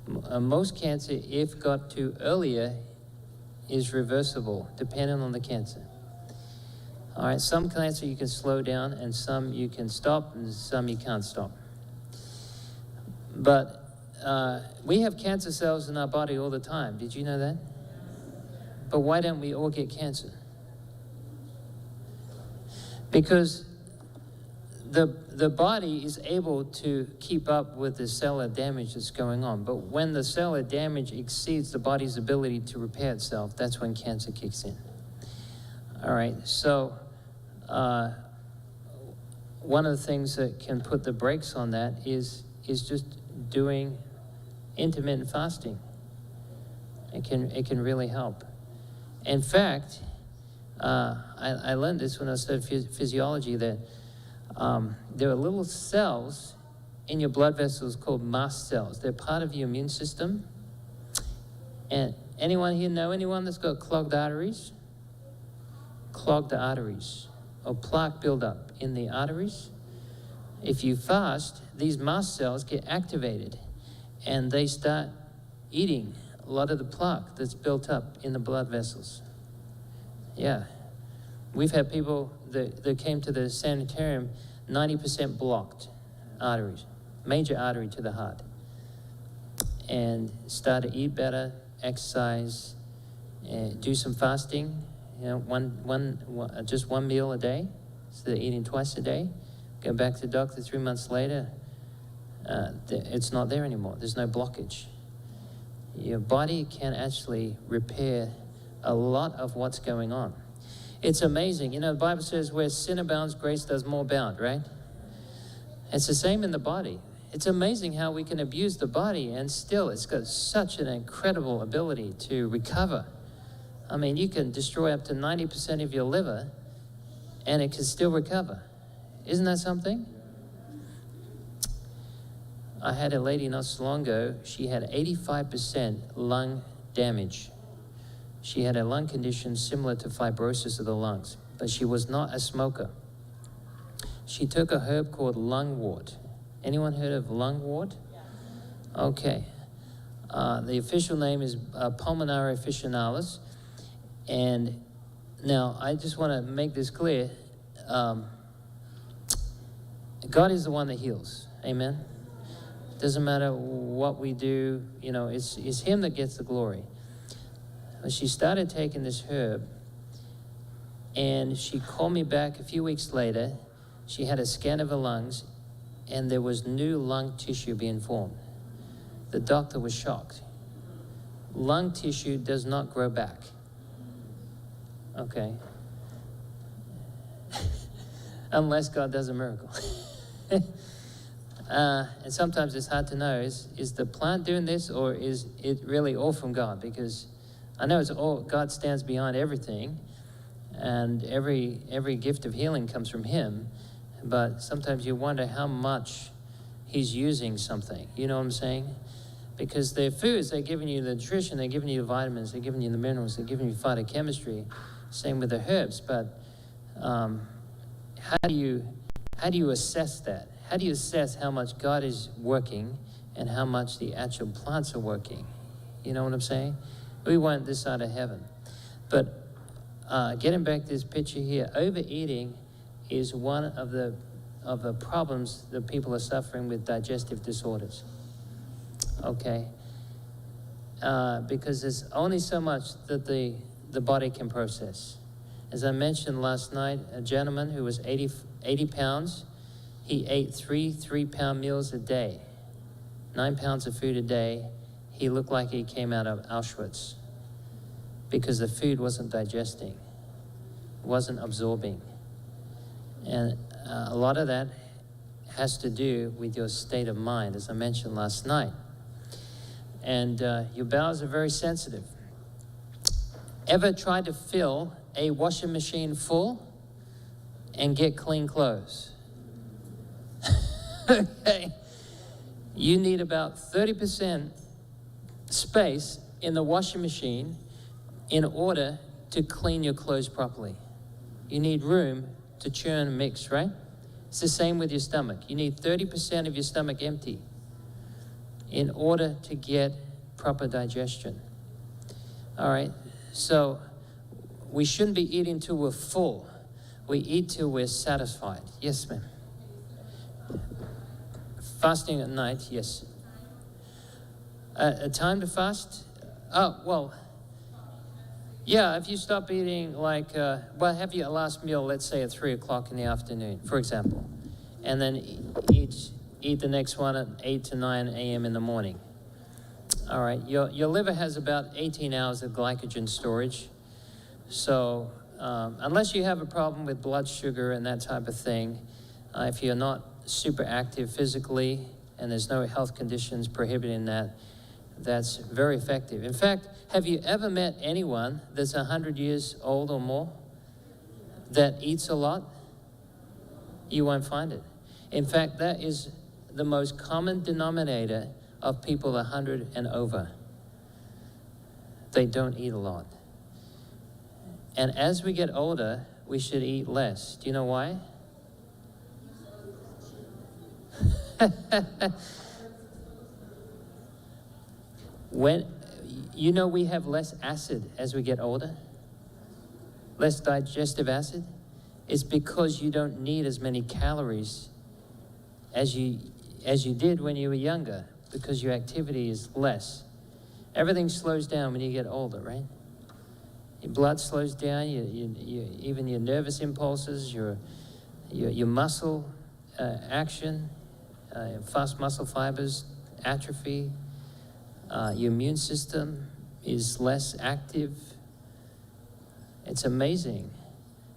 Most cancer, if got to earlier, is reversible, depending on the cancer. All right, some cancer you can slow down, and some you can stop, and some you can't stop. But we have cancer cells in our body all the time. Did you know that? But why don't we all get cancer? Because the body is able to keep up with the cellular damage that's going on. But when the cellular damage exceeds the body's ability to repair itself, that's when cancer kicks in. All right, so one of the things that can put the brakes on that is just doing intermittent fasting. It can really help. In fact, I learned this when I studied physiology, that there are little cells in your blood vessels called mast cells. They're part of your immune system. And anyone here know anyone that's got clogged arteries? Clogged arteries or plaque buildup in the arteries. If you fast, these mast cells get activated and they start eating a lot of the plaque that's built up in the blood vessels. Yeah. We've had people that came to the sanitarium, 90% blocked arteries, major artery to the heart, and start to eat better, exercise, and do some fasting. You know, just one meal a day, so they're eating twice a day. Go back to the doctor 3 months later, it's not there anymore. There's no blockage. Your body can actually repair a lot of what's going on. It's amazing. You know, the Bible says where sin abounds, grace does more abound, right? It's the same in the body. It's amazing how we can abuse the body and still it's got such an incredible ability to recover. I mean, you can destroy up to 90% of your liver and it can still recover. Isn't that something? I had a lady not so long ago, she had 85% lung damage. She had a lung condition similar to fibrosis of the lungs, but she was not a smoker. She took a herb called lungwort. Anyone heard of lungwort? Yeah. Okay. The official name is Pulmonary officinalis. And now I just want to make this clear. God is the one that heals. Amen? Doesn't matter what we do, you know, it's Him that gets the glory. She started taking this herb, and she called me back a few weeks later. She had a scan of her lungs, and there was new lung tissue being formed. The doctor was shocked. Lung tissue does not grow back. Okay. Unless God does a miracle. And sometimes it's hard to know, is the plant doing this, or is it really all from God? Because I know it's all, God stands behind everything, and every gift of healing comes from him, but sometimes you wonder how much he's using something. You know what I'm saying? Because their foods, they're giving you the nutrition, they're giving you the vitamins, they're giving you the minerals, they're giving you phytochemistry. Same with the herbs, but how do you assess that? How do you assess how much God is working and how much the actual plants are working? You know what I'm saying? We want this side of heaven. But getting back to this picture here, overeating is one of the problems that people are suffering with digestive disorders. Okay? Because there's only so much that the body can process. As I mentioned last night, a gentleman who was 80 pounds, he ate 3-pound meals a day, 9 pounds of food a day. He looked like he came out of Auschwitz because the food wasn't digesting, wasn't absorbing. And a lot of that has to do with your state of mind, as I mentioned last night. And your bowels are very sensitive. Ever tried to fill a washing machine full and get clean clothes? Okay. You need about 30% space in the washing machine in order to clean your clothes properly. You need room to churn and mix, right? It's the same with your stomach. You need 30% of your stomach empty in order to get proper digestion. All right, so we shouldn't be eating till we're full. We eat till we're satisfied. Yes, ma'am. Fasting at night, yes. A time to fast? Oh, well, yeah, if you stop eating have your last meal, let's say at 3 o'clock in the afternoon, for example, and then eat the next one at 8 to 9 a.m. in the morning. All right, your liver has about 18 hours of glycogen storage. So unless you have a problem with blood sugar and that type of thing, if you're not super active physically and there's no health conditions prohibiting that, that's very effective. In fact, have you ever met anyone that's 100 years old or more that eats a lot? You won't find it. In fact, that is the most common denominator of people 100 and over. They don't eat a lot. And as we get older, we should eat less. Do you know why? When you know we have less acid as we get older, less digestive acid, it's because you don't need as many calories as you did when you were younger, because your activity is less. Everything slows down when you get older, right? Your blood slows down, even your nervous impulses, your muscle action, fast muscle fibers atrophy. Your immune system is less active. It's amazing.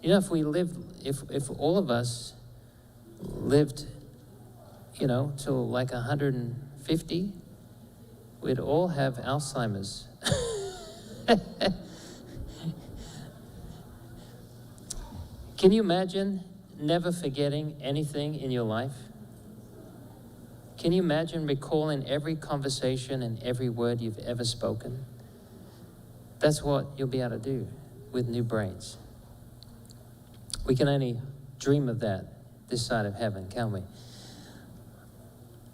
You know, if all of us lived, till like 150, we'd all have Alzheimer's. Can you imagine never forgetting anything in your life? Can you imagine recalling every conversation and every word you've ever spoken? That's what you'll be able to do with new brains. We can only dream of that this side of heaven, can't we?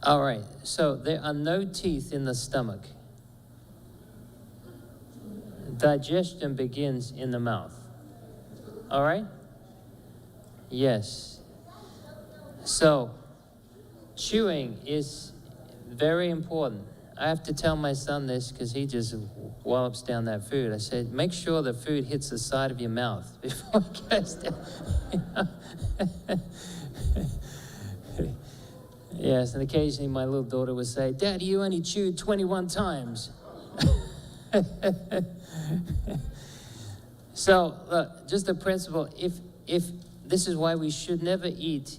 All right, so there are no teeth in the stomach. Digestion begins in the mouth. All right? Yes. So, chewing is very important. I have to tell my son this because he just wallops down that food. I said, make sure the food hits the side of your mouth before it goes down. Yes, and occasionally my little daughter would say, Daddy, you only chewed 21 times. So, look, just the principle, if this is why we should never eat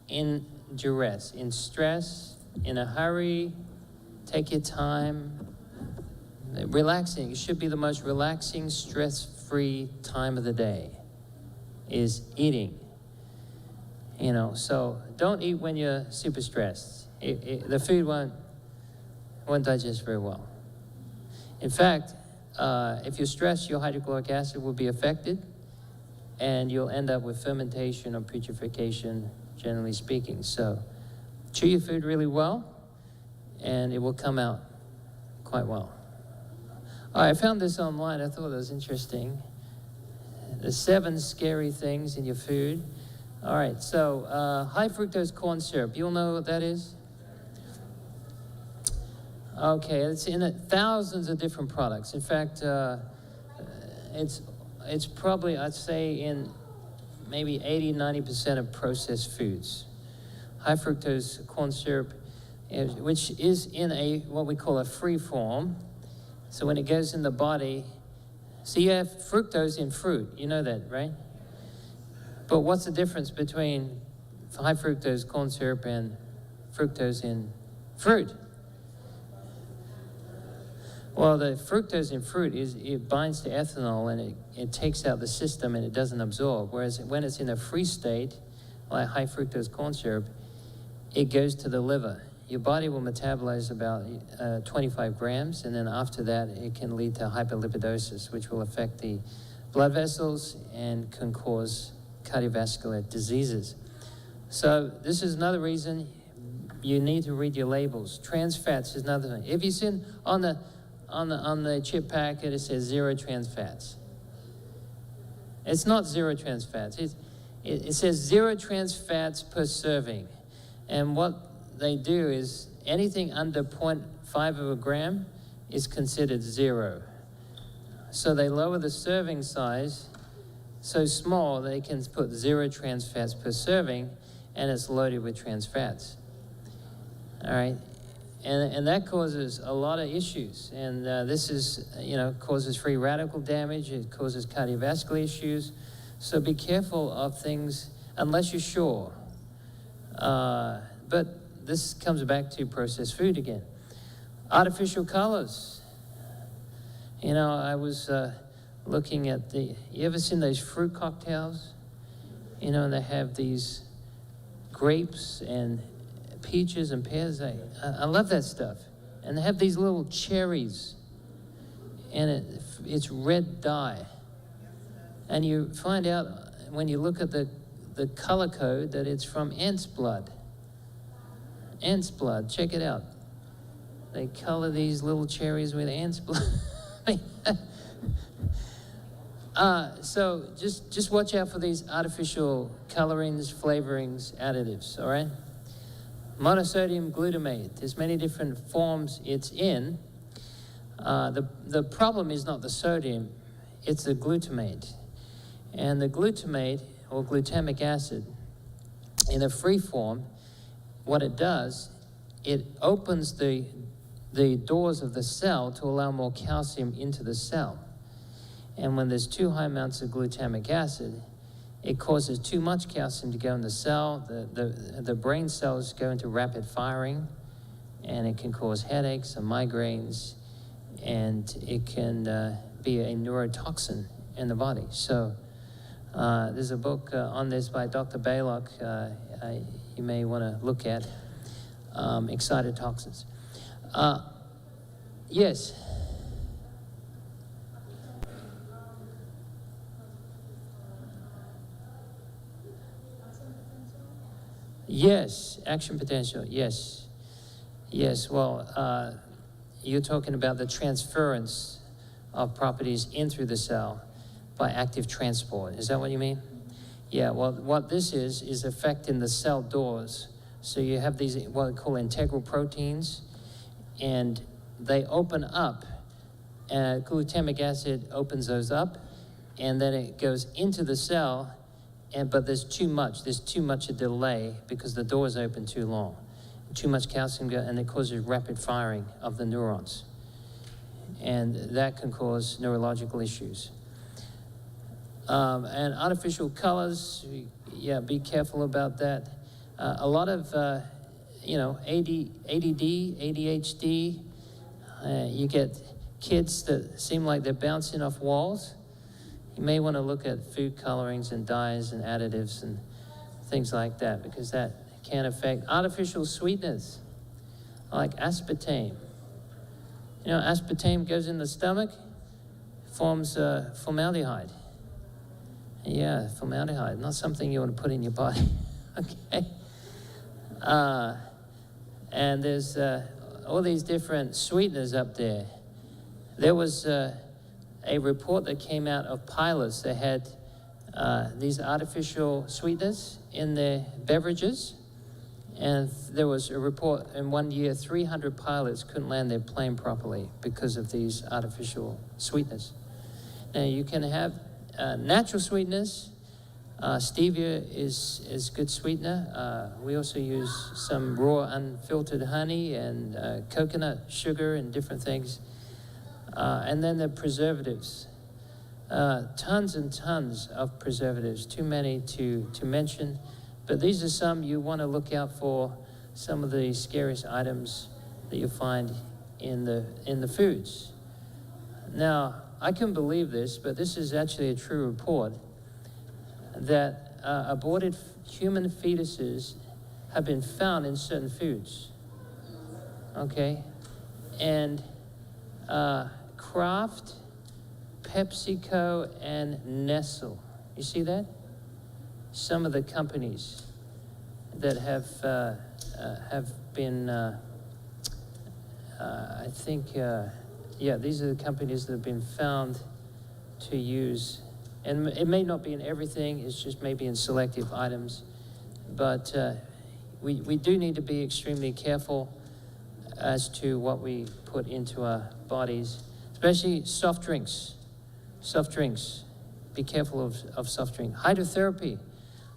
in duress. In stress, in a hurry, take your time. Relaxing, it should be the most relaxing, stress-free time of the day, is eating. You know, so don't eat when you're super stressed. The food won't digest very well. In fact, if you're stressed, your hydrochloric acid will be affected, and you'll end up with fermentation or putrefaction, generally speaking. So chew your food really well, and it will come out quite well. All right, I found this online. I thought it was interesting. The 7 scary things in your food. All right, so high fructose corn syrup. You'll know what that is? Okay, it's in thousands of different products. In fact, it's probably, I'd say, in maybe 80-90% of processed foods. High fructose corn syrup, which is in what we call a free form. So when it goes in the body, so you have fructose in fruit. You know that, right? But what's the difference between high fructose corn syrup and fructose in fruit? Well, the fructose in fruit it binds to ethanol, and it takes out the system and it doesn't absorb. Whereas when it's in a free state, like high fructose corn syrup, it goes to the liver. Your body will metabolize about 25 grams, and then after that, it can lead to hyperlipidosis, which will affect the blood vessels and can cause cardiovascular diseases. So this is another reason you need to read your labels. Trans fats is another thing. If you see on the chip packet, it says 0 trans fats. It's not 0 trans fats. It says 0 trans fats per serving. And what they do is anything under 0.5 of a gram is considered 0. So they lower the serving size so small they can put 0 trans fats per serving, and it's loaded with trans fats. All right? And that causes a lot of issues. And this is, causes free radical damage. It causes cardiovascular issues. So be careful of things unless you're sure. But this comes back to processed food again. Artificial colors. You know, I was looking at you ever seen those fruit cocktails? You know, and they have these grapes and peaches and pears. I love that stuff. And they have these little cherries, and it's red dye. And you find out when you look at the color code that it's from ant's blood. Ant's blood, check it out. They color these little cherries with ant's blood. So just watch out for these artificial colorings, flavorings, additives, all right? Monosodium glutamate, there's many different forms it's in. The problem is not the sodium, it's the glutamate. And the glutamate, or glutamic acid, in a free form, what it does, it opens the doors of the cell to allow more calcium into the cell. And when there's too high amounts of glutamic acid, it causes too much calcium to go in the cell. The brain cells go into rapid firing, and it can cause headaches and migraines, and it can be a neurotoxin in the body. So there's a book on this by Dr. Baylock you may want to look at, Excitotoxins. Yes? Yes, action potential, yes. Yes, well, you're talking about the transference of properties in through the cell by active transport. Is that what you mean? Yeah, well, what this is affecting the cell doors. So you have these, what we call integral proteins, and they open up, and glutamic acid opens those up, and then it goes into the cell, but there's too much a delay because the door is open too long. Too much calcium, and it causes rapid firing of the neurons. And that can cause neurological issues. And artificial colors, yeah, be careful about that. A lot of, ADD, ADHD. You get kids that seem like they're bouncing off walls. You may want to look at food colorings and dyes and additives and things like that, because that can affect artificial sweeteners like aspartame. You know, aspartame goes in the stomach, forms formaldehyde. Yeah, formaldehyde, not something you want to put in your body. Okay. And there's all these different sweeteners up there. There was a report that came out of pilots that had these artificial sweeteners in their beverages. And there was a report in 1 year, 300 pilots couldn't land their plane properly because of these artificial sweeteners. Now, you can have natural sweeteners. Stevia is good sweetener. We also use some raw unfiltered honey and coconut sugar and different things. And then the preservatives. Tons and tons of preservatives, too many to mention. But these are some you want to look out for, some of the scariest items that you find in the foods. Now, I can believe this, but this is actually a true report, that aborted human fetuses have been found in certain foods. Okay? And Kraft, PepsiCo, and Nestle. You see that? Some of the companies that have been, I think, these are the companies that have been found to use, and it may not be in everything, it's just maybe in selective items, but we do need to be extremely careful as to what we put into our bodies, especially soft drinks. Soft drinks. Be careful of soft drink. Hydrotherapy.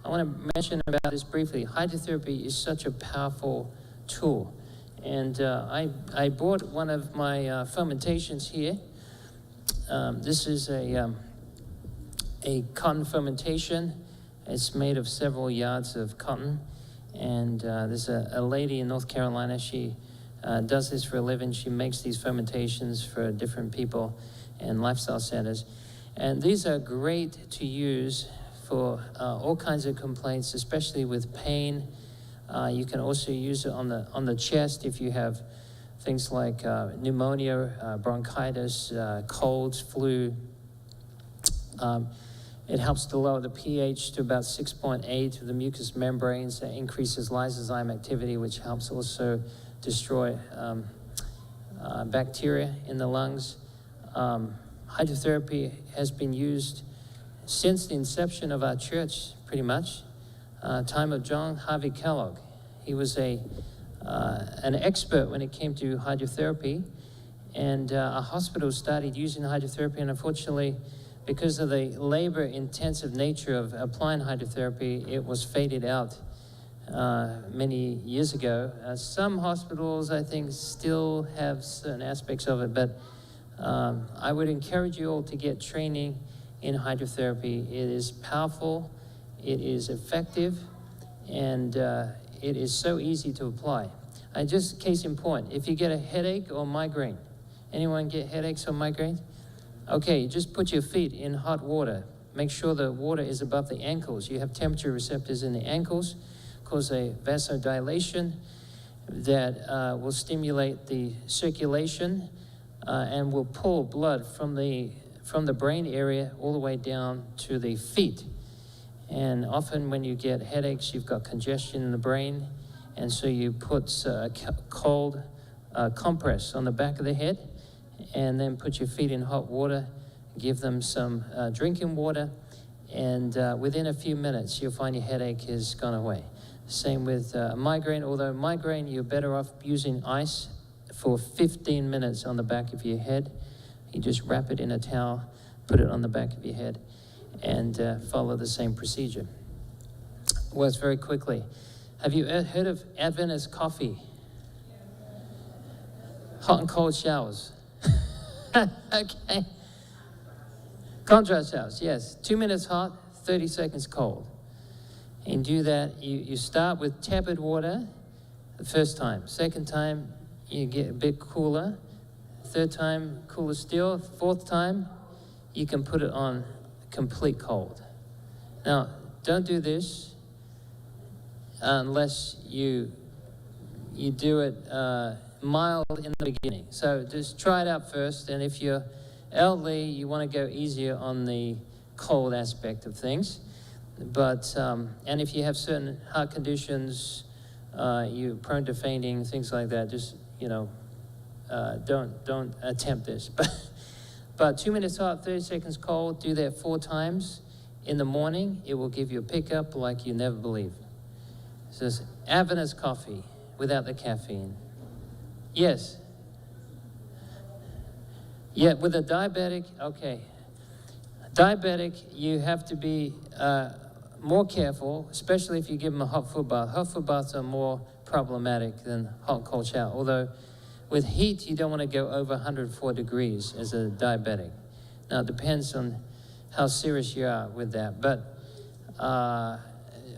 I want to mention about this briefly. Hydrotherapy is such a powerful tool. And I brought one of my fermentations here. This is a cotton fermentation. It's made of several yards of cotton. And there's a lady in North Carolina. She does this for a living. She makes these fermentations for different people and lifestyle centers. And these are great to use for all kinds of complaints, especially with pain. You can also use it on the chest if you have things like pneumonia, bronchitis, colds, flu. It helps to lower the pH to about 6.8 of the mucous membranes. That increases lysozyme activity, which helps also destroy bacteria in the lungs. Hydrotherapy has been used since the inception of our church, pretty much, time of John Harvey Kellogg. He was an expert when it came to hydrotherapy, and a hospital started using hydrotherapy, and unfortunately, because of the labor-intensive nature of applying hydrotherapy, it was faded out many years ago. Some hospitals, I think, still have certain aspects of it, but I would encourage you all to get training in hydrotherapy. It is powerful, it is effective, and it is so easy to apply. Just case in point, if you get a headache or migraine, anyone get headaches or migraines? Okay, just put your feet in hot water. Make sure the water is above the ankles. You have temperature receptors in the ankles, cause a vasodilation that will stimulate the circulation and will pull blood from the brain area all the way down to the feet. And often when you get headaches, you've got congestion in the brain, and so you put a cold compress on the back of the head, and then put your feet in hot water, give them some drinking water, and within a few minutes, you'll find your headache has gone away. Same with migraine, although migraine, you're better off using ice for 15 minutes on the back of your head. You just wrap it in a towel, put it on the back of your head, and follow the same procedure. Works very quickly. Have you heard of Adventist coffee? Hot and cold showers. Okay. Contrast showers, yes. 2 minutes hot, 30 seconds cold. And do that, you start with tepid water the first time. Second time, you get a bit cooler. Third time, cooler still. Fourth time, you can put it on complete cold. Now, don't do this unless you do it mild in the beginning. So just try it out first, and if you're elderly, you want to go easier on the cold aspect of things. But, and if you have certain heart conditions, you're prone to fainting, things like that, just, don't attempt this. But 2 minutes hot, 30 seconds cold, do that 4 times. In the morning, it will give you a pickup like you never believe. It says, Avenus coffee without the caffeine. Yes. Yeah, with a diabetic, okay. Diabetic, you have to be more careful, especially if you give them a hot foot bath. Hot foot baths are more problematic than hot and cold shower, although with heat, you don't want to go over 104 degrees as a diabetic. Now, it depends on how serious you are with that, but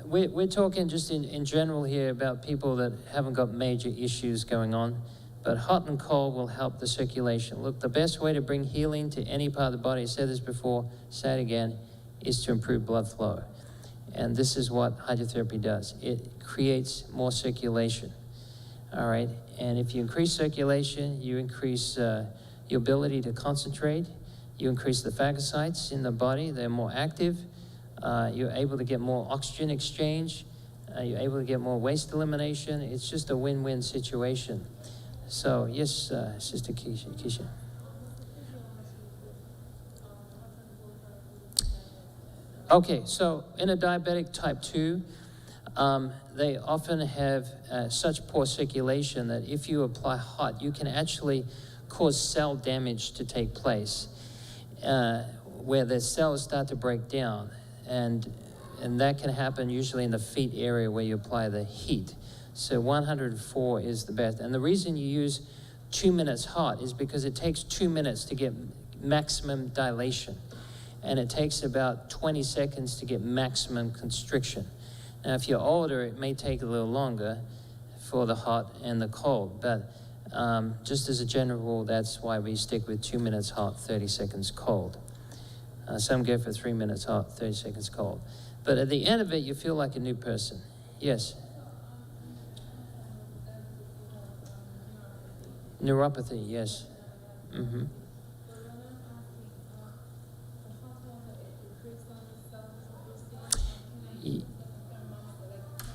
we're talking just in general here about people that haven't got major issues going on, but hot and cold will help the circulation. Look, the best way to bring healing to any part of the body, I said this before, say it again, is to improve blood flow. And this is what hydrotherapy does. It creates more circulation, all right? And if you increase circulation, you increase your ability to concentrate, you increase the phagocytes in the body, they're more active, you're able to get more oxygen exchange, you're able to get more waste elimination. It's just a win-win situation. So, yes, Sister Keisha. Okay, so in a diabetic type 2, they often have such poor circulation that if you apply hot, you can actually cause cell damage to take place, where the cells start to break down. And that can happen usually in the feet area where you apply the heat. So 104 is the best. And the reason you use 2 minutes hot is because it takes 2 minutes to get maximum dilation. And it takes about 20 seconds to get maximum constriction. Now, if you're older, it may take a little longer for the hot and the cold. But just as a general rule, that's why we stick with 2 minutes hot, 30 seconds cold. Some go for 3 minutes hot, 30 seconds cold. But at the end of it, you feel like a new person. Yes? Neuropathy, yes. Mm-hmm.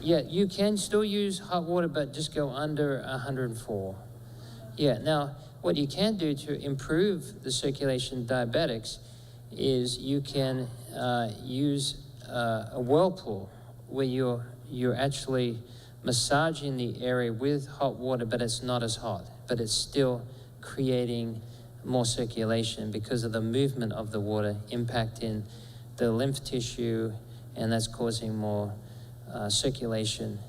Yeah, you can still use hot water, but just go under 104. Yeah, now, what you can do to improve the circulation in diabetics is you can use a whirlpool where you're actually massaging the area with hot water, but it's not as hot, but it's still creating more circulation because of the movement of the water impacting the lymph tissue, and that's causing more circulation.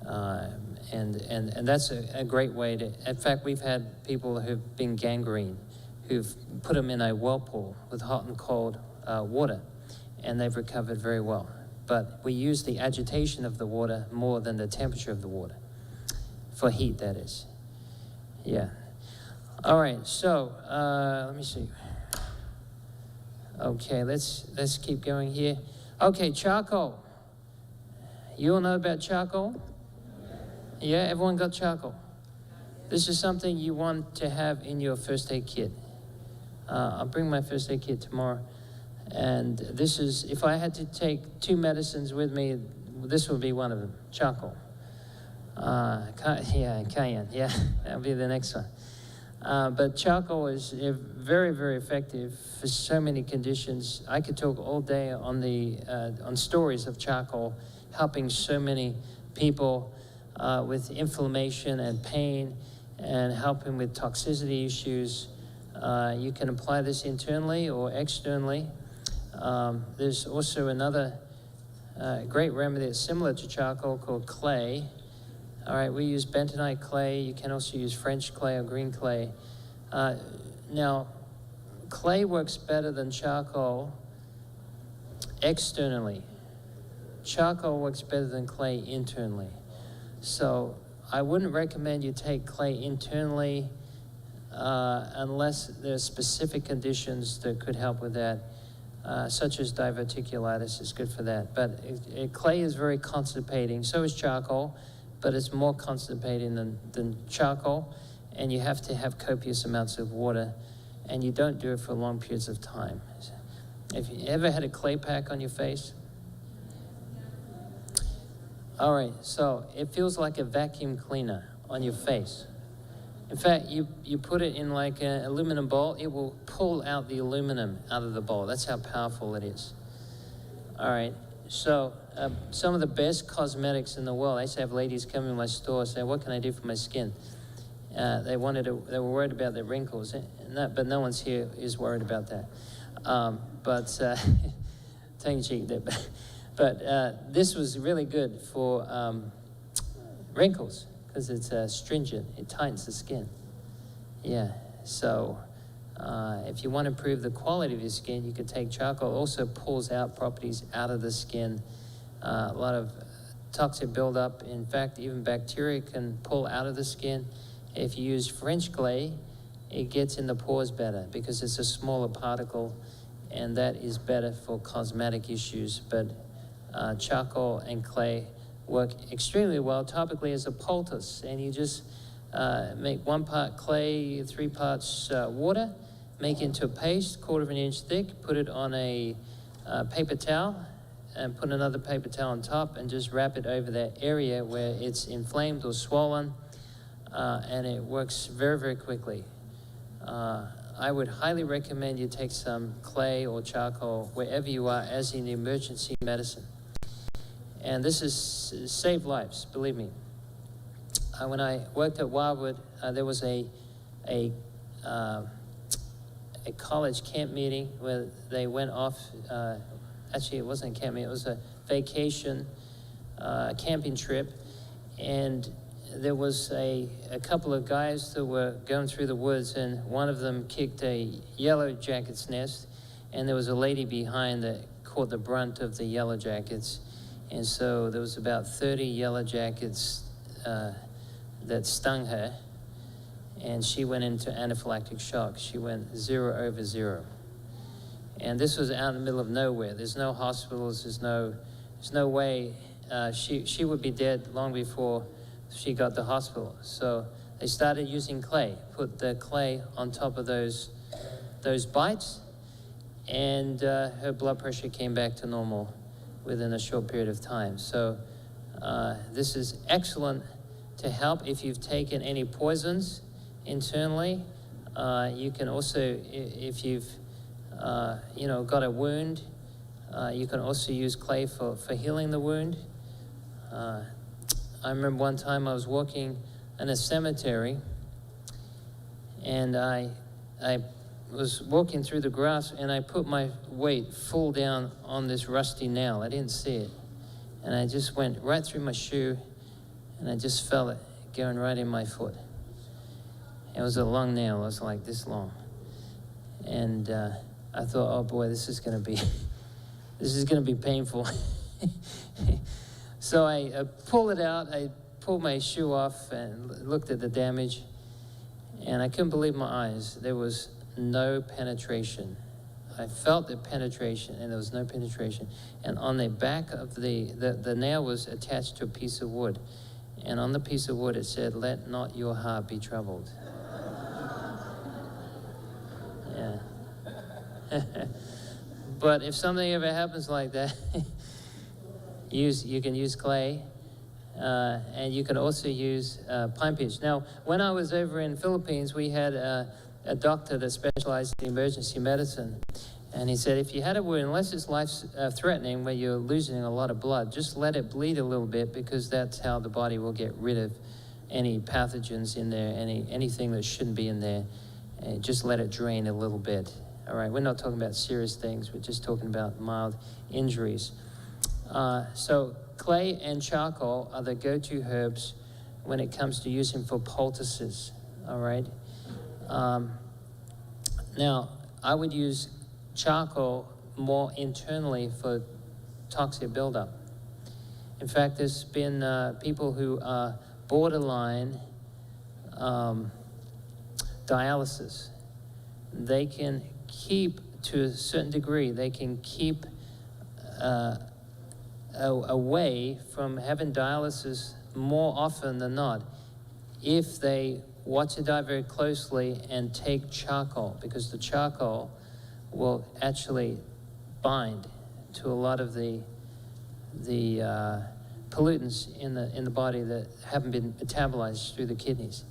And that's a great way to, in fact, we've had people who've been gangrene, who've put them in a whirlpool with hot and cold water, and they've recovered very well. But we use the agitation of the water more than the temperature of the water, for heat, that is. Yeah. All right, so let me see. Okay, let's keep going here. Okay, charcoal. You all know about charcoal? Yeah, everyone got charcoal? This is something you want to have in your first aid kit. I'll bring my first aid kit tomorrow. And this is, if I had to take 2 medicines with me, this would be one of them, charcoal. Cayenne, yeah, that'll be the next one. But charcoal is very, very effective for so many conditions. I could talk all day on stories of charcoal helping so many people with inflammation and pain, and helping with toxicity issues. You can apply this internally or externally. There's also another great remedy that's similar to charcoal called clay. All right, we use bentonite clay. You can also use French clay or green clay. Now, clay works better than charcoal externally. charcoal works better than clay internally. So I wouldn't recommend you take clay internally unless there's specific conditions that could help with that, such as diverticulitis is good for that. But clay is very constipating. So is charcoal, but it's more constipating than charcoal. And you have to have copious amounts of water, and you don't do it for long periods of time. Have you ever had a clay pack on your face? All right, so it feels like a vacuum cleaner on your face. In fact, you put it in like an aluminum bowl, it will pull out the aluminum out of the bowl. That's how powerful it is. All right, so some of the best cosmetics in the world, I used to have ladies come in my store and say, what can I do for my skin? They were worried about their wrinkles, but no one's here is worried about that. Tongue in cheek there. But this was really good for wrinkles because it's astringent. It tightens the skin. Yeah, so if you want to improve the quality of your skin, you could take charcoal. It also pulls out properties out of the skin. A lot of toxic buildup. In fact, even bacteria can pull out of the skin. If you use French clay, it gets in the pores better because it's a smaller particle, and that is better for cosmetic issues. But charcoal and clay work extremely well topically as a poultice, and you just make 1 part clay, 3 parts water, make into a paste, 1/4 of an inch thick, put it on a paper towel, and put another paper towel on top, and just wrap it over that area where it's inflamed or swollen, and it works very, very quickly. I would highly recommend you take some clay or charcoal wherever you are as an emergency medicine. And this has saved lives, believe me. When I worked at Wildwood, there was a college camp meeting where they went off. Actually, it wasn't a camp meeting, it was a vacation, camping trip. And there was a couple of guys that were going through the woods, and one of them kicked a yellow jacket's nest, and there was a lady behind that caught the brunt of the yellow jackets. And so there was about 30 yellow jackets that stung her, and she went into anaphylactic shock. She went 0 over 0. And this was out in the middle of nowhere. There's no hospitals, there's no way. She would be dead long before she got to the hospital. So they started using clay, put the clay on top of those bites, and her blood pressure came back to normal within a short period of time. So this is excellent to help if you've taken any poisons internally. You can also, if you've got a wound, you can also use clay for healing the wound. I remember one time I was walking in a cemetery, and I was walking through the grass, and I put my weight full down on this rusty nail. I didn't see it. And I just went right through my shoe, and I just felt it going right in my foot. It was a long nail. It was like this long. And I thought, oh boy, this is going to be painful. So I pulled it out. I pulled my shoe off and looked at the damage, and I couldn't believe my eyes. There was no penetration. I felt the penetration, and there was no penetration. And on the back of the nail was attached to a piece of wood. And on the piece of wood it said, "Let not your heart be troubled." Yeah. But if something ever happens like that, you can use clay, and you can also use pine pitch. Now, when I was over in the Philippines, we had a doctor that specialized in emergency medicine, and he said, if you had a wound, unless it's life-threatening, where you're losing a lot of blood, just let it bleed a little bit, because that's how the body will get rid of any pathogens in there, anything that shouldn't be in there, and just let it drain a little bit. All right, we're not talking about serious things, we're just talking about mild injuries. So clay and charcoal are the go-to herbs when it comes to using for poultices, all right? Now, I would use charcoal more internally for toxic buildup. In fact, there's been people who are borderline dialysis. They can keep, to a certain degree, they can keep away from having dialysis more often than not if they watch their diet very closely and take charcoal, because the charcoal will actually bind to a lot of the pollutants in the body that haven't been metabolized through the kidneys.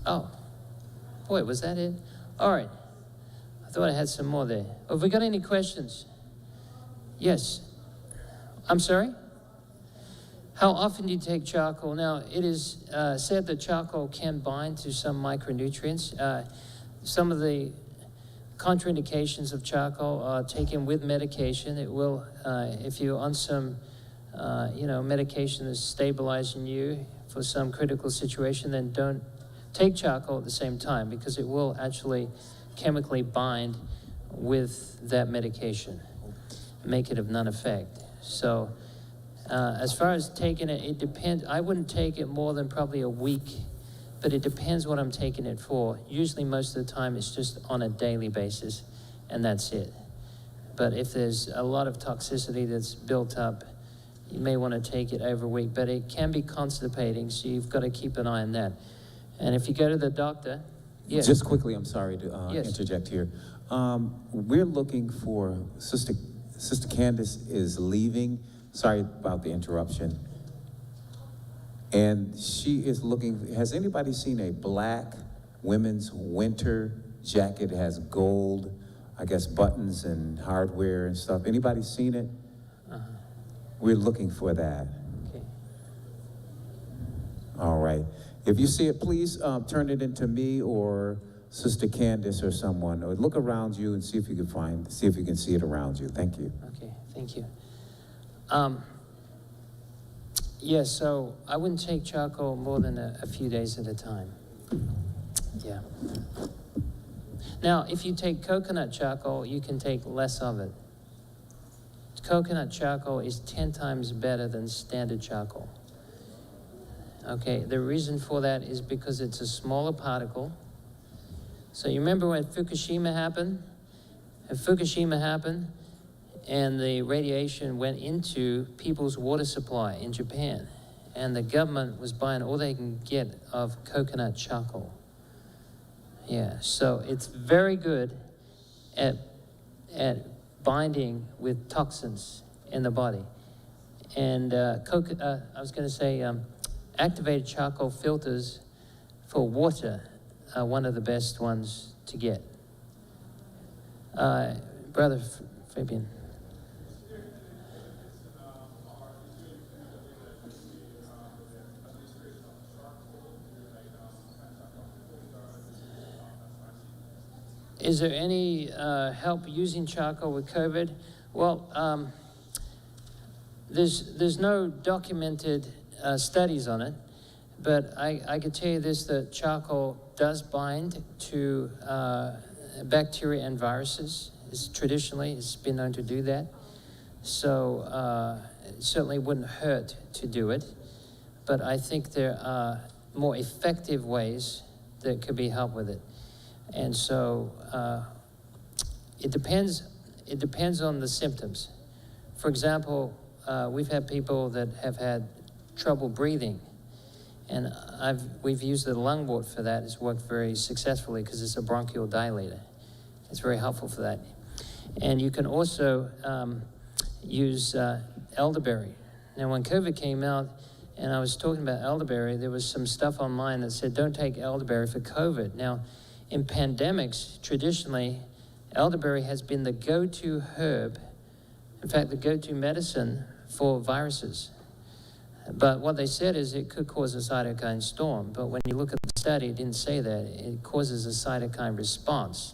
Oh, boy, was that it? All right. I thought I had some more there. Have we got any questions? Yes. I'm sorry? How often do you take charcoal? Now, it is said that charcoal can bind to some micronutrients. Some of the contraindications of charcoal are taken with medication. It will, if you're on some, medication that's stabilizing you for some critical situation, then don't take charcoal at the same time, because it will actually chemically bind with that medication, make it of none effect. So as far as taking it, it depends. I wouldn't take it more than probably a week, but it depends what I'm taking it for. Usually most of the time it's just on a daily basis, and that's it. But if there's a lot of toxicity that's built up, you may want to take it over a week, but it can be constipating, so you've got to keep an eye on that. And if you go to the doctor, yes. Just quickly, I'm sorry to yes. interject here. We're looking for, Sister Candace is leaving. Sorry about the interruption. And she is looking, has anybody seen a black women's winter jacket? It has gold, I guess, buttons and hardware and stuff. Anybody seen it? Uh-huh. We're looking for that. Okay. All right. If you see it, please turn it into me or Sister Candace or someone, or look around you and see if you can see if you can see it around you. Thank you. Okay, thank you. Yes, so I wouldn't take charcoal more than a few days at a time. Yeah. Now, if you take coconut charcoal, you can take less of it. Coconut charcoal is 10 times better than standard charcoal. Okay, the reason for that is because it's a smaller particle. So you remember when Fukushima happened? And Fukushima happened, and the radiation went into people's water supply in Japan. And the government was buying all they can get of coconut charcoal. Yeah, so it's very good at binding with toxins in the body. And activated charcoal filters for water are one of the best ones to get. Brother Fabian. Is there any help using charcoal with COVID? Well, there's no documented studies on it, but I can tell you this, that charcoal does bind to bacteria and viruses. Traditionally, it's been known to do that. So it certainly wouldn't hurt to do it, but I think there are more effective ways that could be helped with it. And so it depends on the symptoms. For example, we've had people that have had trouble breathing, and we've used the lungwort for that. It's worked very successfully because it's a bronchial dilator. It's very helpful for that. And you can also use elderberry. Now, when COVID came out, and I was talking about elderberry, there was some stuff online that said, don't take elderberry for COVID. Now, in pandemics, traditionally, elderberry has been the go-to herb, in fact, the go-to medicine for viruses. But what they said is it could cause a cytokine storm. But when you look at the study, it didn't say that. It causes a cytokine response.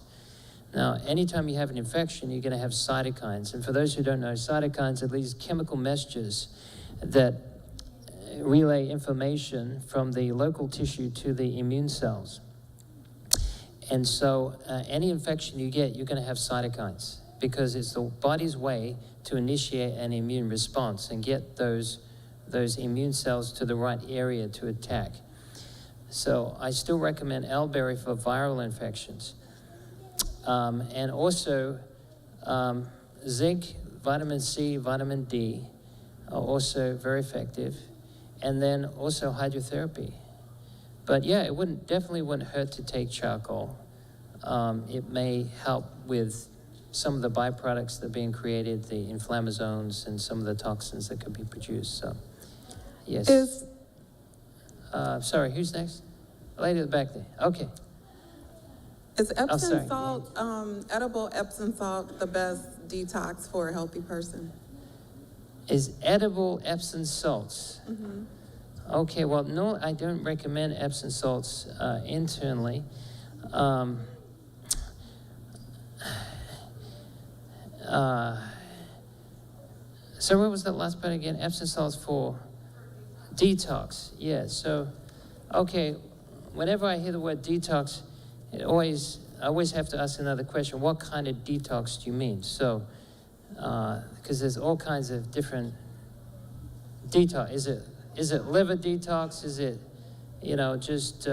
Now, anytime you have an infection, you're going to have cytokines. And for those who don't know, cytokines are these chemical messages that relay information from the local tissue to the immune cells. And so any infection you get, you're going to have cytokines, because it's the body's way to initiate an immune response and get those immune cells to the right area to attack. So I still recommend elderberry for viral infections. And also zinc, vitamin C, vitamin D are also very effective. And then also hydrotherapy. But yeah, it definitely wouldn't hurt to take charcoal. It may help with some of the byproducts that are being created, the inflammasomes and some of the toxins that could be produced. So, yes. Sorry, who's next? Lady at the back there. Okay. Is Epsom sorry. salt, edible Epsom salt, the best detox for a healthy person? Is edible Epsom salts? Mm-hmm. Okay, well, no, I don't recommend Epsom salts internally. So what was that last part again? Epsom salts for detox. Yeah, so, okay, whenever I hear the word detox, I always have to ask another question. What kind of detox do you mean? So, because there's all kinds of different detox. Is it liver detox? Is it, just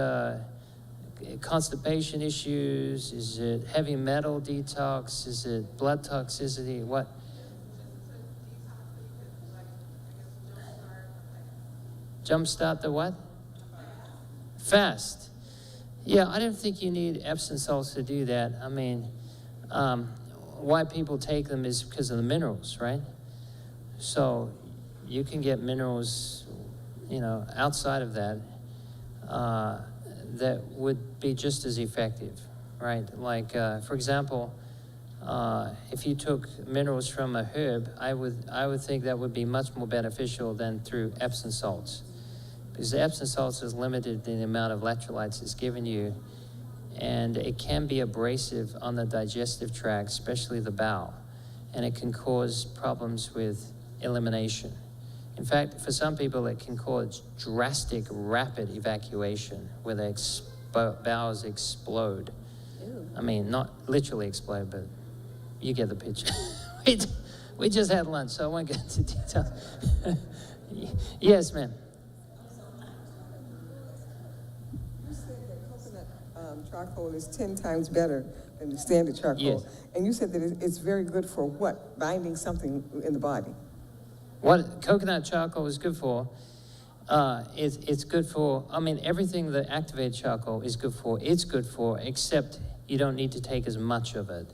constipation issues? Is it heavy metal detox? Is it blood toxicity? What? Jumpstart the what? Fast. Yeah, I don't think you need Epsom salts to do that. I mean, why people take them is because of the minerals, right? So you can get minerals, outside of that, that would be just as effective, right? Like, for example, if you took minerals from a herb, I would think that would be much more beneficial than through Epsom salts. Because the Epsom salts is limited in the amount of electrolytes it's given you, and it can be abrasive on the digestive tract, especially the bowel, and it can cause problems with elimination. In fact, for some people, it can cause drastic, rapid evacuation where their bowels explode. Ew. I mean, not literally explode, but you get the picture. We just had lunch, so I won't get into details. Yes, ma'am. You said that coconut charcoal is 10 times better than the standard charcoal. Yes. And you said that it's very good for what? Binding something in the body. What coconut charcoal is good for, it's good for, everything that activated charcoal is good for, it's good for, except you don't need to take as much of it,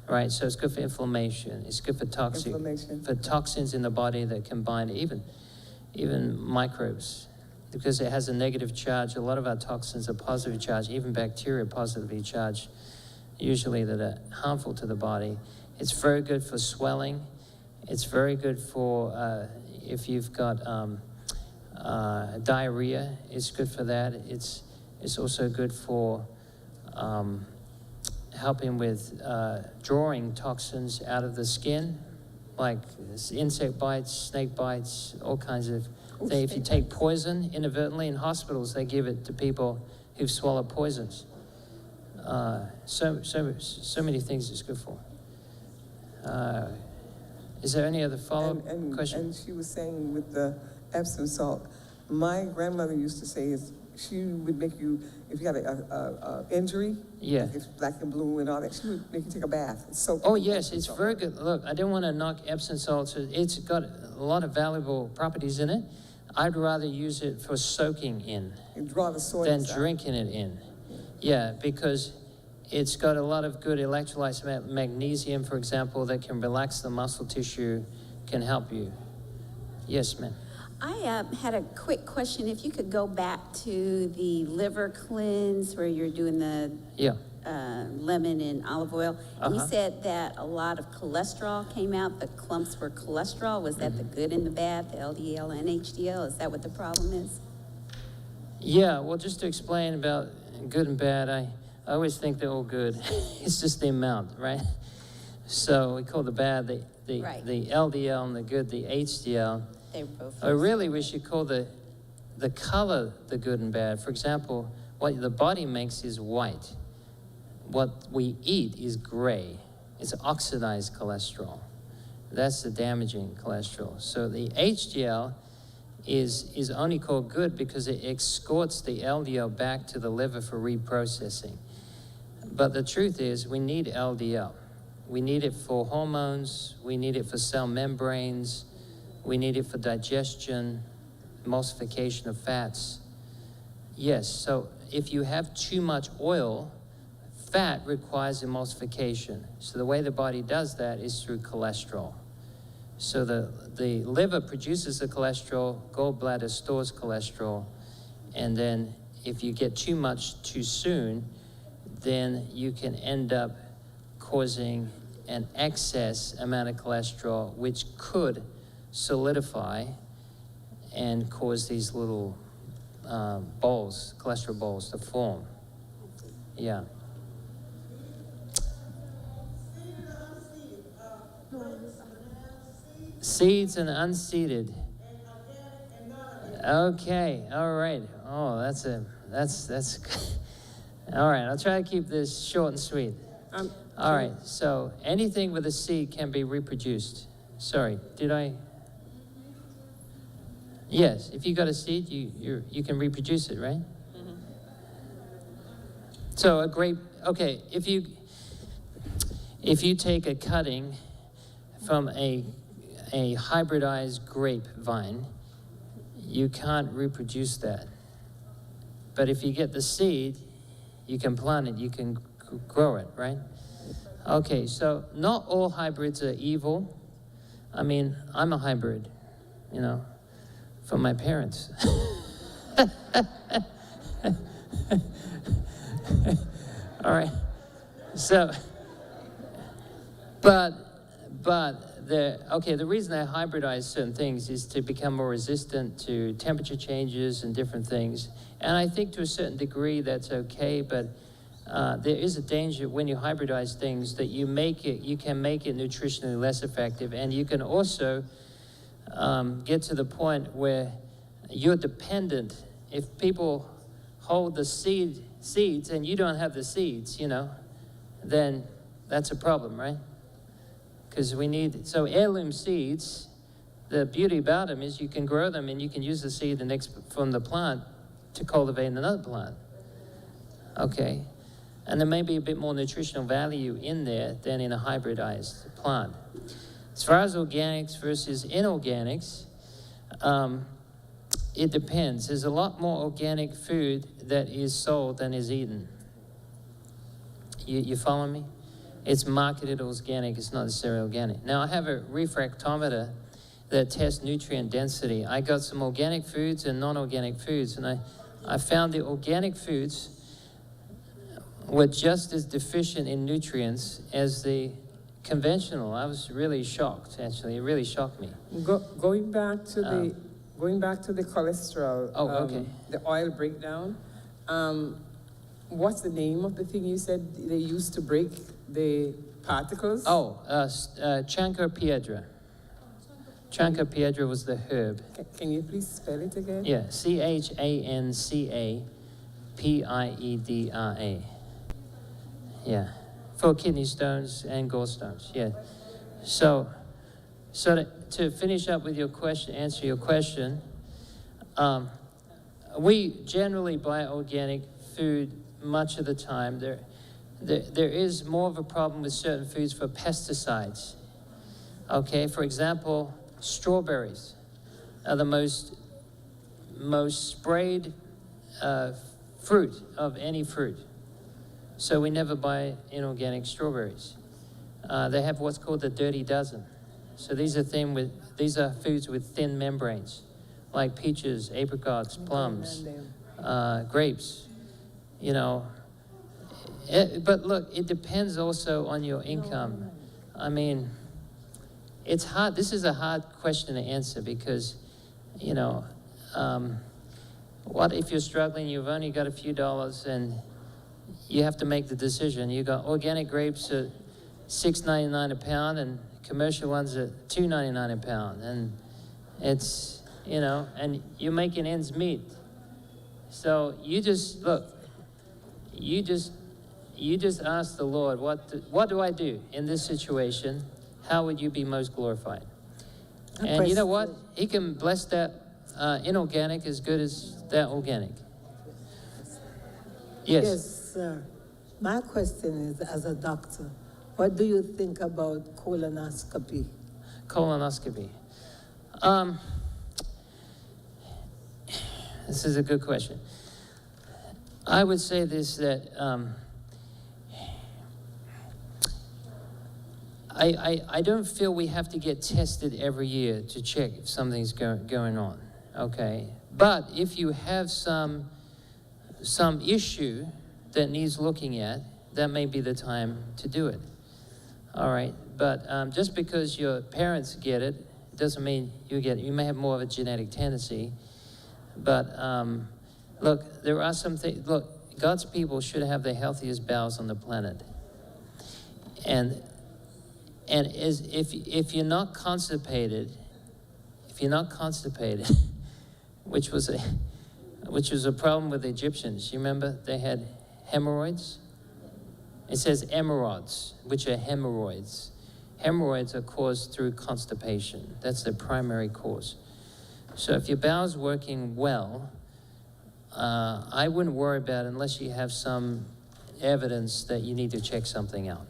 right? So it's good for inflammation, it's good for toxins in the body that can bind even microbes, because it has a negative charge. A lot of our toxins are positively charged, even bacteria are positively charged, usually that are harmful to the body. It's very good for swelling. It's very good for if you've got diarrhea. It's good for that. It's also good for helping with drawing toxins out of the skin, like insect bites, snake bites, all kinds of things. If you take poison inadvertently in hospitals, they give it to people who've swallowed poisons. So many things it's good for. Is there any other follow-up question? And she was saying with the Epsom salt, my grandmother used to say she would make you, if you had a injury, Yeah. like it's black and blue and all that, she would make you take a bath. It's so Oh, yes, it's very good. Look, I don't want to knock Epsom salts. It's got a lot of valuable properties in it. I'd rather use it for soaking in You draw the soil than drinking it in. Yeah, because it's got a lot of good electrolytes, magnesium, for example, that can relax the muscle tissue, can help you. Yes, ma'am. I had a quick question. If you could go back to the liver cleanse where you're doing the Yeah. lemon and olive oil. And you Uh-huh. said that a lot of cholesterol came out. The clumps were cholesterol. Was that the good and the bad, the LDL and HDL? Is that what the problem is? Yeah, well, just to explain about good and bad, I always think they're all good. It's just the amount, right? So we call the bad Right. the LDL and the good the HDL. They were both. Or really, we should call the color the good and bad. For example, what the body makes is white. What we eat is gray. It's oxidized cholesterol. That's the damaging cholesterol. So the HDL is only called good because it escorts the LDL back to the liver for reprocessing. But the truth is we need LDL. We need it for hormones, we need it for cell membranes, we need it for digestion, emulsification of fats. Yes, so if you have too much oil, fat requires emulsification. So the way the body does that is through cholesterol. So the liver produces the cholesterol, gallbladder stores cholesterol, and then if you get too much too soon, then you can end up causing an excess amount of cholesterol, which could solidify and cause these little balls, cholesterol balls to form. Yeah. Seeds and unseeded. Okay, all right. Oh, that's all right, I'll try to keep this short and sweet. All right, so anything with a seed can be reproduced. Sorry, did I? Yes, if you got a seed, you can reproduce it, right? Mm-hmm. So a grape, okay, if you take a cutting from a hybridized grapevine, you can't reproduce that. But if you get the seed, you can plant it, you can grow it, right? Okay, so not all hybrids are evil. I mean, I'm a hybrid, you know, from my parents. All right, so, but the reason I hybridize certain things is to become more resistant to temperature changes and different things. And I think to a certain degree that's okay, but there is a danger when you hybridize things that you can make it nutritionally less effective, and you can also get to the point where you're dependent. If people hold the seeds and you don't have the seeds, you know, then that's a problem, right? Because so heirloom seeds, the beauty about them is you can grow them and you can use the seed from the plant to cultivate another plant. Okay, and there may be a bit more nutritional value in there than in a hybridized plant. As far as organics versus inorganics, it depends. There's a lot more organic food that is sold than is eaten. You follow me? It's marketed organic, it's not necessarily organic. Now, I have a refractometer that tests nutrient density. I got some organic foods and non-organic foods, and I found the organic foods were just as deficient in nutrients as the conventional. I was really shocked, actually. It really shocked me. Going back to the cholesterol, okay. the oil breakdown, what's the name of the thing you said they used to break the particles? Chanca piedra. Chanca piedra was the herb. Can you please spell it again? Yeah, CHANCAPIEDRA. Yeah, for kidney stones and gallstones. Yeah. So to finish up with your question, answer your question, we generally buy organic food much of the time. There is more of a problem with certain foods for pesticides. Okay, for example, strawberries are the most sprayed fruit of any fruit. So we never buy inorganic strawberries. They have what's called the dirty dozen. So these are foods with thin membranes, like peaches, apricots, plums, grapes. You know, but look, it depends also on your income. I mean, it's hard. This is a hard question to answer because, you know, what if you're struggling? You've only got a few dollars and you have to make the decision. You got organic grapes at $6.99 a pound, and commercial ones at $2.99 a pound, and it's, you know, and you're making ends meet. So you just ask the Lord, what do I do in this situation? how would you be most glorified? A And you know what? question. He can bless that inorganic as good as that organic. Yes. Yes, sir. My question is, as a doctor, what do you think about colonoscopy? Colonoscopy. This is a good question. I would say this, that I don't feel we have to get tested every year to check if something's going on, okay? But if you have some issue that needs looking at, that may be the time to do it, all right? But just because your parents get it, doesn't mean you get it. You may have more of a genetic tendency, but look, there are some things, look, God's people should have the healthiest bowels on the planet. And if you're not constipated, which was a problem with the Egyptians. You remember they had hemorrhoids? It says emerods, which are hemorrhoids. Hemorrhoids are caused through constipation. That's the primary cause. So if your bowel's working well, I wouldn't worry about it unless you have some evidence that you need to check something out.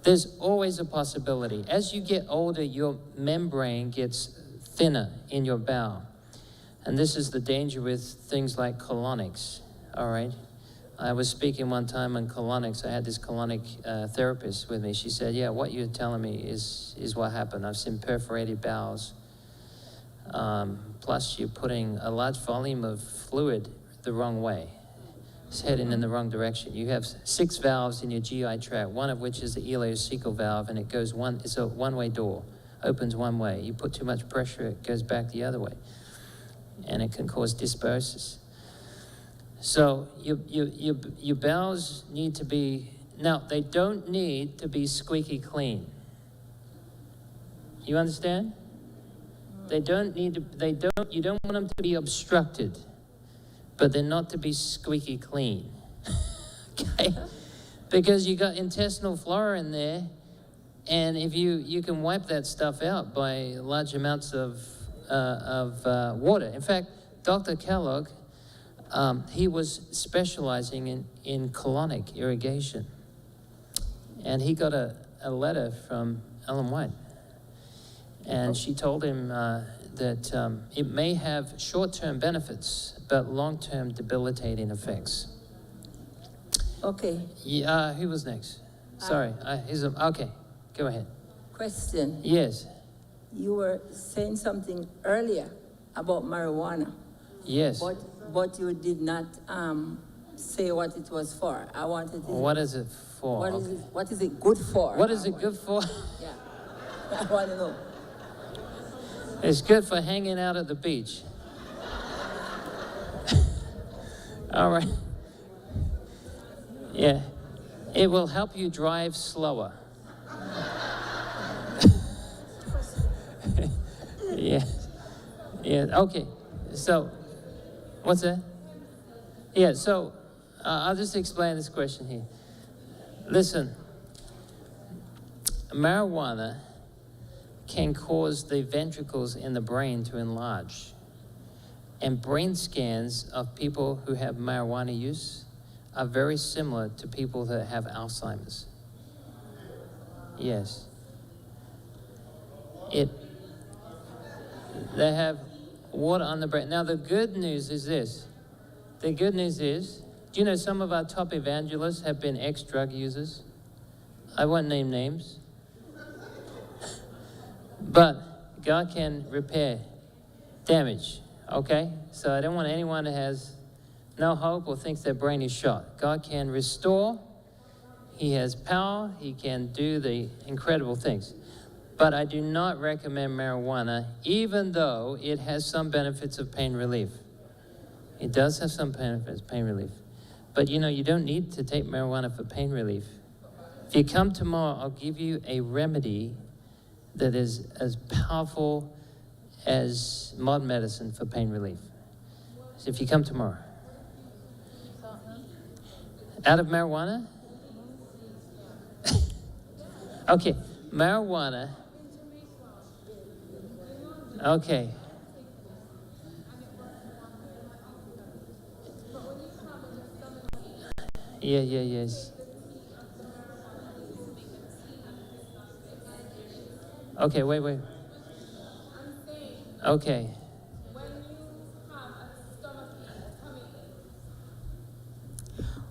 There's always a possibility. As you get older, your membrane gets thinner in your bowel. And this is the danger with things like colonics, all right? I was speaking one time on colonics. I had this colonic therapist with me. She said, yeah, what you're telling me is what happened. I've seen perforated bowels. Plus, you're putting a large volume of fluid the wrong way. It's heading in the wrong direction. You have 6 valves in your GI tract, one of which is the ileocecal valve, and it goes it's a one-way door, opens one way. You put too much pressure, it goes back the other way, and it can cause dysbiosis. So your bowels need to be, now they don't need to be squeaky clean. You understand? They don't need to, you don't want them to be obstructed, but they're not to be squeaky clean, okay? Because you got intestinal flora in there, and if you can wipe that stuff out by large amounts of water. In fact, Dr. Kellogg, he was specializing in colonic irrigation, and he got a letter from Ellen White, and she told him that it may have short-term benefits, but long-term debilitating effects. Okay, Yeah, who was next? Sorry, okay, go ahead. question. Yes, You were saying something earlier about marijuana, yes. but you did not say what it was for. I wanted to. What is it for? What is it good for? What is it good for? Yeah, I want to know. It's good for hanging out at the beach. All right. Yeah. It will help you drive slower. Yeah. Yeah. Okay. So, what's that? Yeah. So, I'll just explain this question here. Listen, marijuana can cause the ventricles in the brain to enlarge. And brain scans of people who have marijuana use are very similar to people that have Alzheimer's. Yes. They have water on the brain. Now, the good news is this. The good news is, do you know some of our top evangelists have been ex-drug users? I won't name names. But God can repair damage, okay? So I don't want anyone who has no hope or thinks their brain is shot. God can restore. He has power. He can do the incredible things. But I do not recommend marijuana, even though it has some benefits of pain relief. It does have some benefits, pain relief. But you know, you don't need to take marijuana for pain relief. If you come tomorrow, I'll give you a remedy that is as powerful as modern medicine for pain relief. So if you come tomorrow. Out of marijuana? Okay, marijuana. Okay. Yeah, yes. Okay, wait. Okay.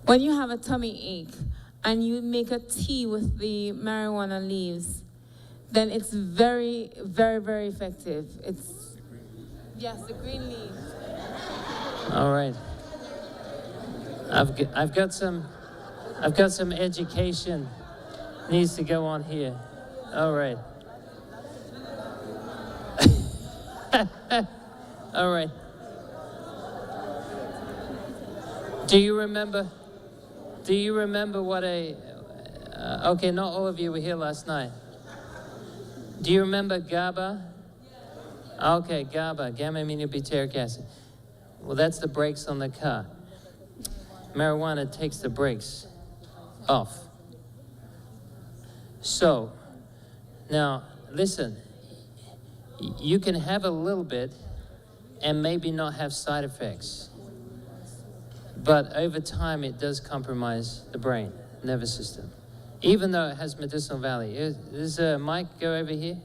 When you have a tummy ache and you make a tea with the marijuana leaves, then it's very, very, very effective. Yes, the green leaves. All right. I've got some education needs to go on here. All right. All right. Do you remember what okay, not all of you were here last night. Do you remember GABA? Okay, GABA, gamma-aminobutyric acid. Well, that's the brakes on the car. Marijuana takes the brakes off. So, now, listen, you can have a little bit and maybe not have side effects. But over time, it does compromise the brain, nervous system, even though it has medicinal value. Does Mike go over here?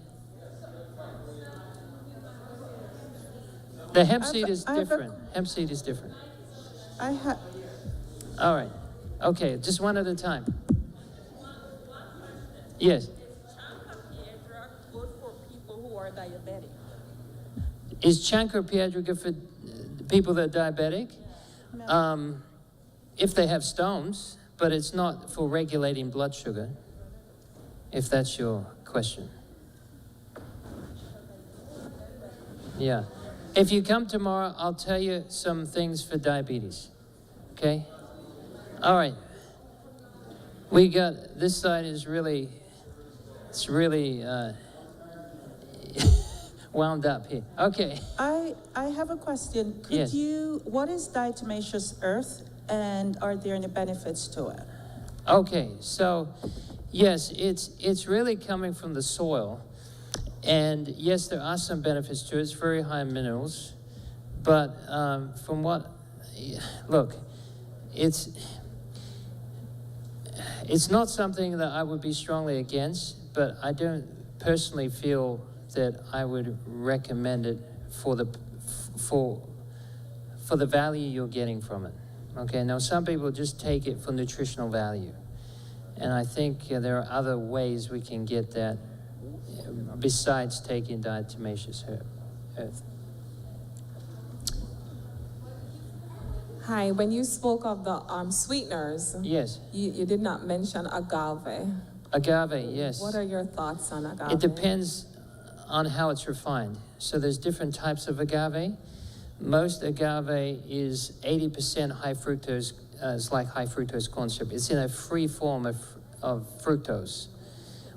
The hemp seed is different. Hemp seed is different. All right. Okay, just one at a time. Yes. Good for people who are diabetic. Is Chancro good for people that are diabetic? If they have stones, but it's not for regulating blood sugar, if that's your question. Yeah. If you come tomorrow, I'll tell you some things for diabetes. Okay? All right. We got, this side is really, it's really wound up here. Okay. I have a question. Yes. What is diatomaceous earth, and are there any benefits to it? Okay, so yes, it's really coming from the soil. And yes, there are some benefits to it. It's very high in minerals. But from what, look, it's not something that I would be strongly against, but I don't personally feel that I would recommend it for the value you're getting from it. Okay, now some people just take it for nutritional value. And I think there are other ways we can get that besides taking diatomaceous earth. Hi, when you spoke of the sweeteners, Yes, you did not mention agave. agave, yes. What are your thoughts on agave? It depends on how it's refined. So there's different types of agave. Most agave is 80% high fructose, it's like high fructose corn syrup. It's in a free form of fructose,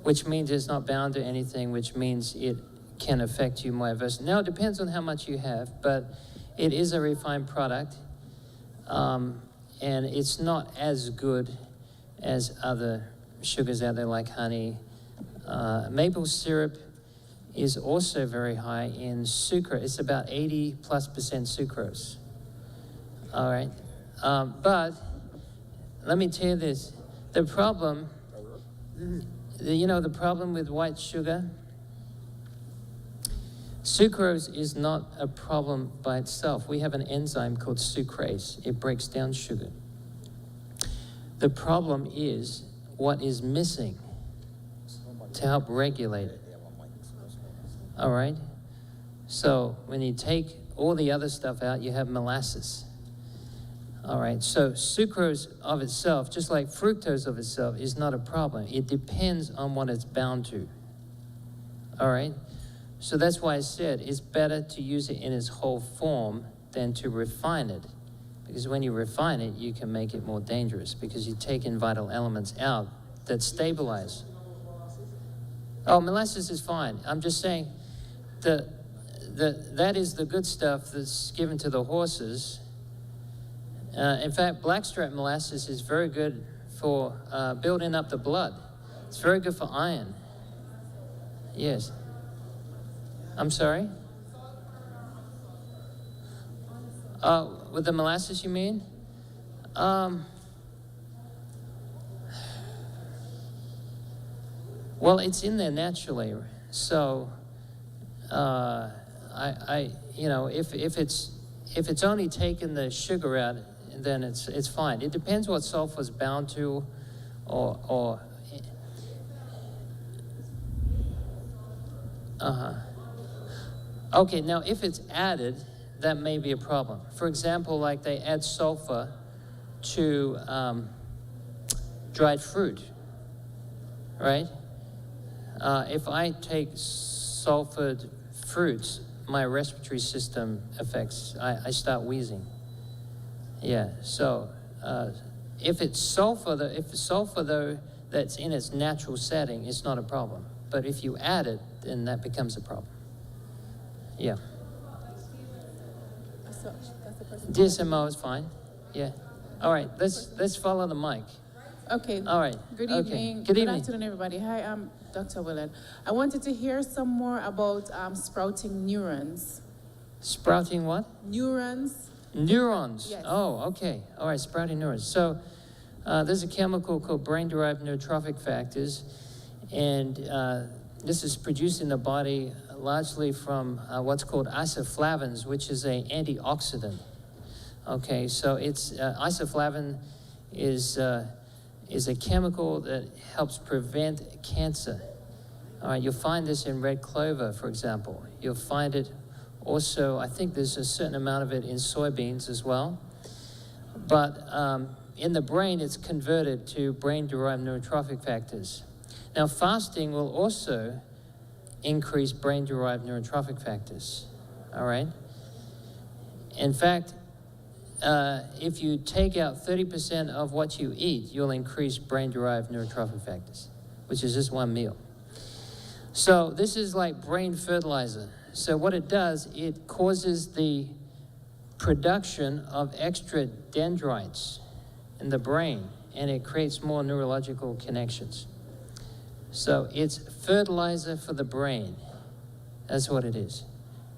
which means it's not bound to anything, which means it can affect you more adversely. Now, it depends on how much you have, but it is a refined product, and it's not as good as other sugars out there like honey. Maple syrup is also very high in sucrose. It's about 80+% sucrose. All right, but let me tell you this: the problem, the problem with white sugar, sucrose is not a problem by itself. We have an enzyme called sucrase. It breaks down sugar. The problem is what is missing to help regulate it. All right? So when you take all the other stuff out, you have molasses. All right, so sucrose of itself, just like fructose of itself, is not a problem. It depends on what it's bound to. All right? So that's why I said it's better to use it in its whole form than to refine it. Because when you refine it, you can make it more dangerous because you take in vital elements out that stabilize. Oh, molasses is fine. I'm just saying that is the good stuff that's given to the horses. In fact, blackstrap molasses is very good for building up the blood. It's very good for iron. Yes. I'm sorry? With the molasses, you mean? Well, it's in there naturally, so if it's only taken the sugar out, then it's fine. It depends what sulfur's bound to, or Okay, now if it's added, that may be a problem. For example, like they add sulfur to dried fruit, right? If I take sulfured fruits, my respiratory system affects, I start wheezing. Yeah, so if it's sulfur, though, that's in its natural setting, it's not a problem. But if you add it, then that becomes a problem. Yeah. DSMO is fine. Yeah. All right, let's follow the mic. Okay. All right. Good Okay. evening. Good evening. Afternoon, everybody. Hi, I'm Dr. Willard. I wanted to hear some more about sprouting neurons. Sprouting what? Neurons. Neurons. Yes. Oh, okay. All right, sprouting neurons. So there's a chemical called brain-derived neurotrophic factors, and this is produced in the body largely from what's called isoflavins, which is an antioxidant. Okay, so it's isoflavin is a chemical that helps prevent cancer. All right, you'll find this in red clover, for example. You'll find it also, I think there's a certain amount of it in soybeans as well. But in the brain, it's converted to brain-derived neurotrophic factors. Now, fasting will also increase brain-derived neurotrophic factors, all right? In fact, if you take out 30% of what you eat, you'll increase brain-derived neurotrophic factors, which is just one meal. So this is like brain fertilizer. So what it does, it causes the production of extra dendrites in the brain, and it creates more neurological connections. So it's fertilizer for the brain. That's what it is.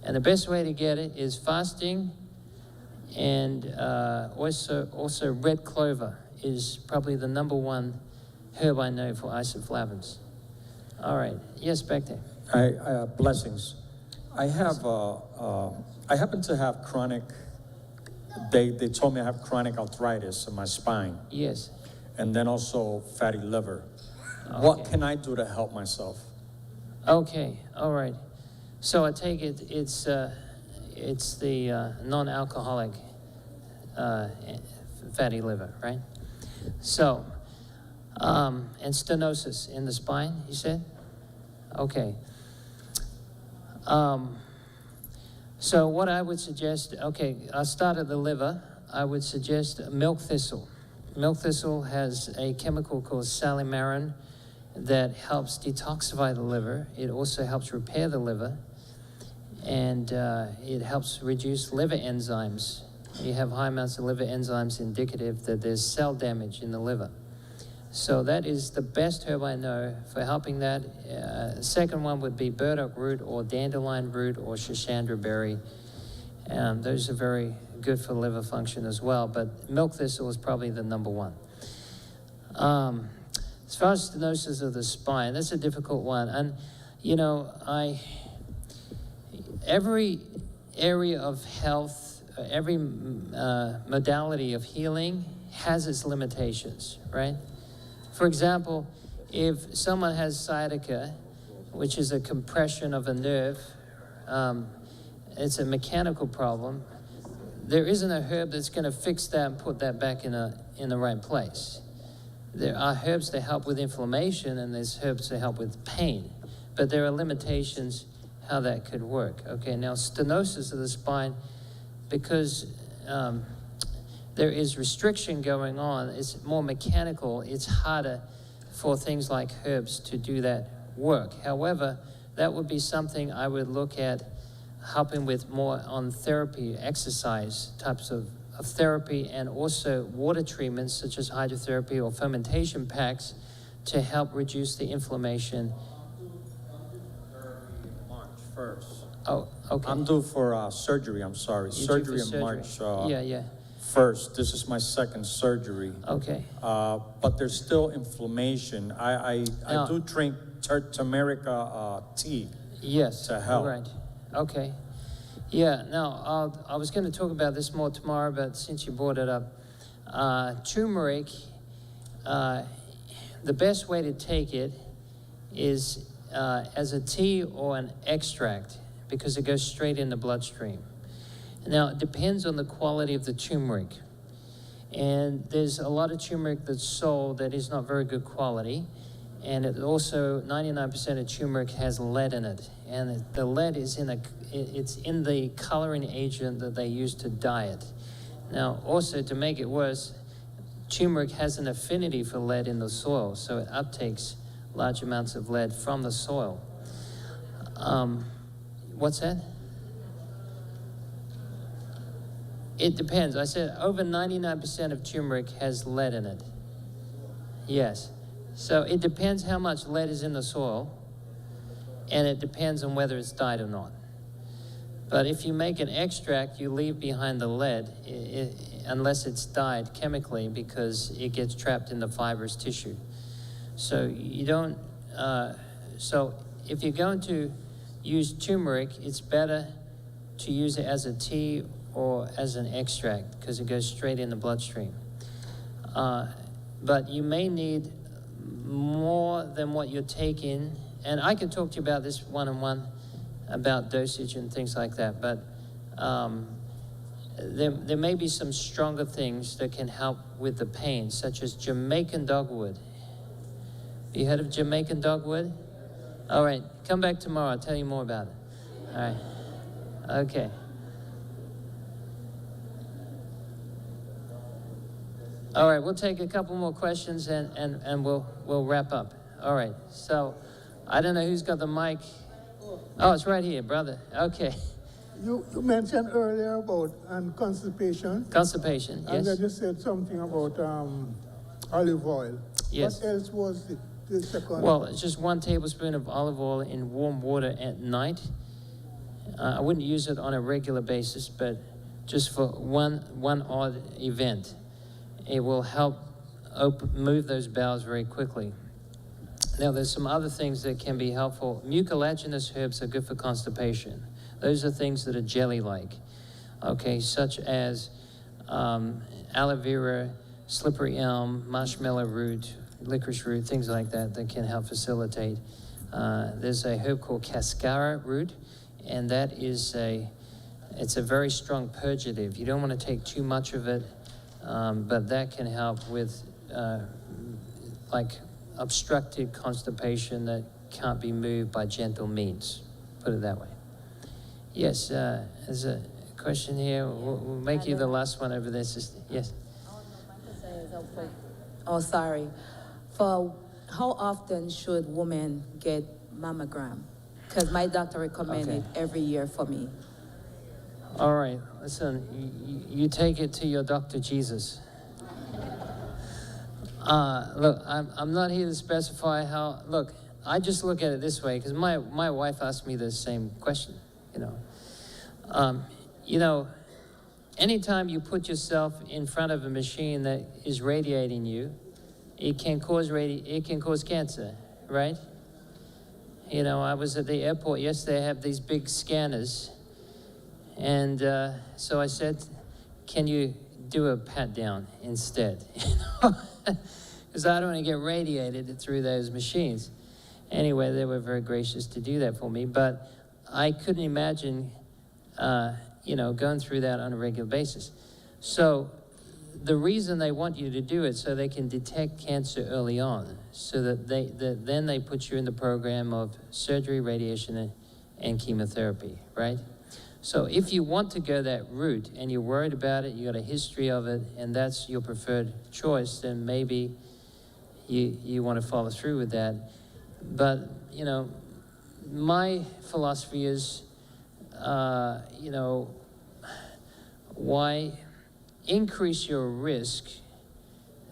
And the best way to get it is fasting, and also red clover is probably the #1 herb I know for isoflavins. All right. Yes, back there. Blessings. I happen to have chronic, they told me I have chronic arthritis in my spine. Yes. And then also fatty liver. Okay. What can I do to help myself? Okay, all right. So I take it it's the non-alcoholic fatty liver, right? So, and stenosis in the spine, you said? Okay. So what I would suggest, okay, I'll start at the liver. I would suggest milk thistle. Milk thistle has a chemical called salimarin that helps detoxify the liver. It also helps repair the liver, and it helps reduce liver enzymes. You have high amounts of liver enzymes indicative that there's cell damage in the liver. So that is the best herb I know for helping that. Second one would be burdock root or dandelion root or shashandra berry. Those are very good for liver function as well, but milk thistle is probably the #1. As far as stenosis of the spine, that's a difficult one. And, you know, every area of health, every modality of healing has its limitations, right? For example, if someone has sciatica, which is a compression of a nerve, it's a mechanical problem, there isn't a herb that's going to fix that and put that back in the right place. There are herbs that help with inflammation, and there's herbs that help with pain, but there are limitations how that could work. Okay, now stenosis of the spine, because there is restriction going on, it's more mechanical, it's harder for things like herbs to do that work. However, that would be something I would look at helping with more on therapy, exercise types of of therapy and also water treatments such as hydrotherapy or fermentation packs to help reduce the inflammation. March 1st. Oh, okay. I'm due for surgery, I'm sorry. You due Surgery for in March yeah. 1st. This is my second surgery. Okay. But there's still inflammation. I Now- do drink turmeric tea. Yes. To help. Right. Okay. Yeah, now, I was going to talk about this more tomorrow, but since you brought it up, turmeric, the best way to take it is as a tea or an extract because it goes straight in the bloodstream. Now, it depends on the quality of the turmeric. And there's a lot of turmeric that's sold that is not very good quality. And it also, 99% of turmeric has lead in it. And the lead is it's in the coloring agent that they use to dye it. Now, also, to make it worse, turmeric has an affinity for lead in the soil, so it uptakes large amounts of lead from the soil. What's that? It depends. I said over 99% of turmeric has lead in it. Yes. So it depends how much lead is in the soil, and it depends on whether it's dyed or not. But if you make an extract, you leave behind the lead, unless it's dyed chemically, because it gets trapped in the fibrous tissue. So you don't, so if you're going to use turmeric, it's better to use it as a tea or as an extract, because it goes straight in the bloodstream. But you may need more than what you're taking, and I can talk to you about this one-on-one, about dosage and things like that, but there may be some stronger things that can help with the pain, such as Jamaican dogwood. Have you heard of Jamaican dogwood? All right, come back tomorrow, I'll tell you more about it. All right, okay. All right, we'll take a couple more questions and we'll wrap up. All right, so I don't know who's got the mic. Oh, it's right here, brother. Okay. You mentioned earlier about constipation. Constipation, yes. And then you said something about olive oil. Yes. What else was the second? Well, it's just 1 tablespoon of olive oil in warm water at night. I wouldn't use it on a regular basis, but just for one odd event. It will help move those bowels very quickly. Now, there's some other things that can be helpful. Mucilaginous herbs are good for constipation. Those are things that are jelly-like, okay, such as aloe vera, slippery elm, marshmallow root, licorice root, things like that that can help facilitate. There's a herb called cascara root, and that is it's a very strong purgative. You don't want to take too much of it, but that can help with like obstructed constipation that can't be moved by gentle means, put it that way. Yes, there's a question here. We'll make you the last one over there, sister. Yes. Oh, sorry. For how often should women get mammogram? Because my doctor recommended it every year for me. All right, listen, you take it to your doctor, Jesus. Look, I'm not here to specify how, look, I just look at it this way, because my wife asked me the same question, you know. Anytime you put yourself in front of a machine that is radiating you, it can cause cancer, right? You know, I was at the airport yesterday, I have these big scanners, and so I said, can you do a pat down instead? Because I don't want to get radiated through those machines. Anyway, they were very gracious to do that for me, but I couldn't imagine, going through that on a regular basis. So the reason they want you to do it so they can detect cancer early on, so that then they put you in the program of surgery, radiation, and chemotherapy, right? So if you want to go that route and you're worried about it, you got a history of it, and that's your preferred choice, then maybe you want to follow through with that. But, my philosophy is, why increase your risk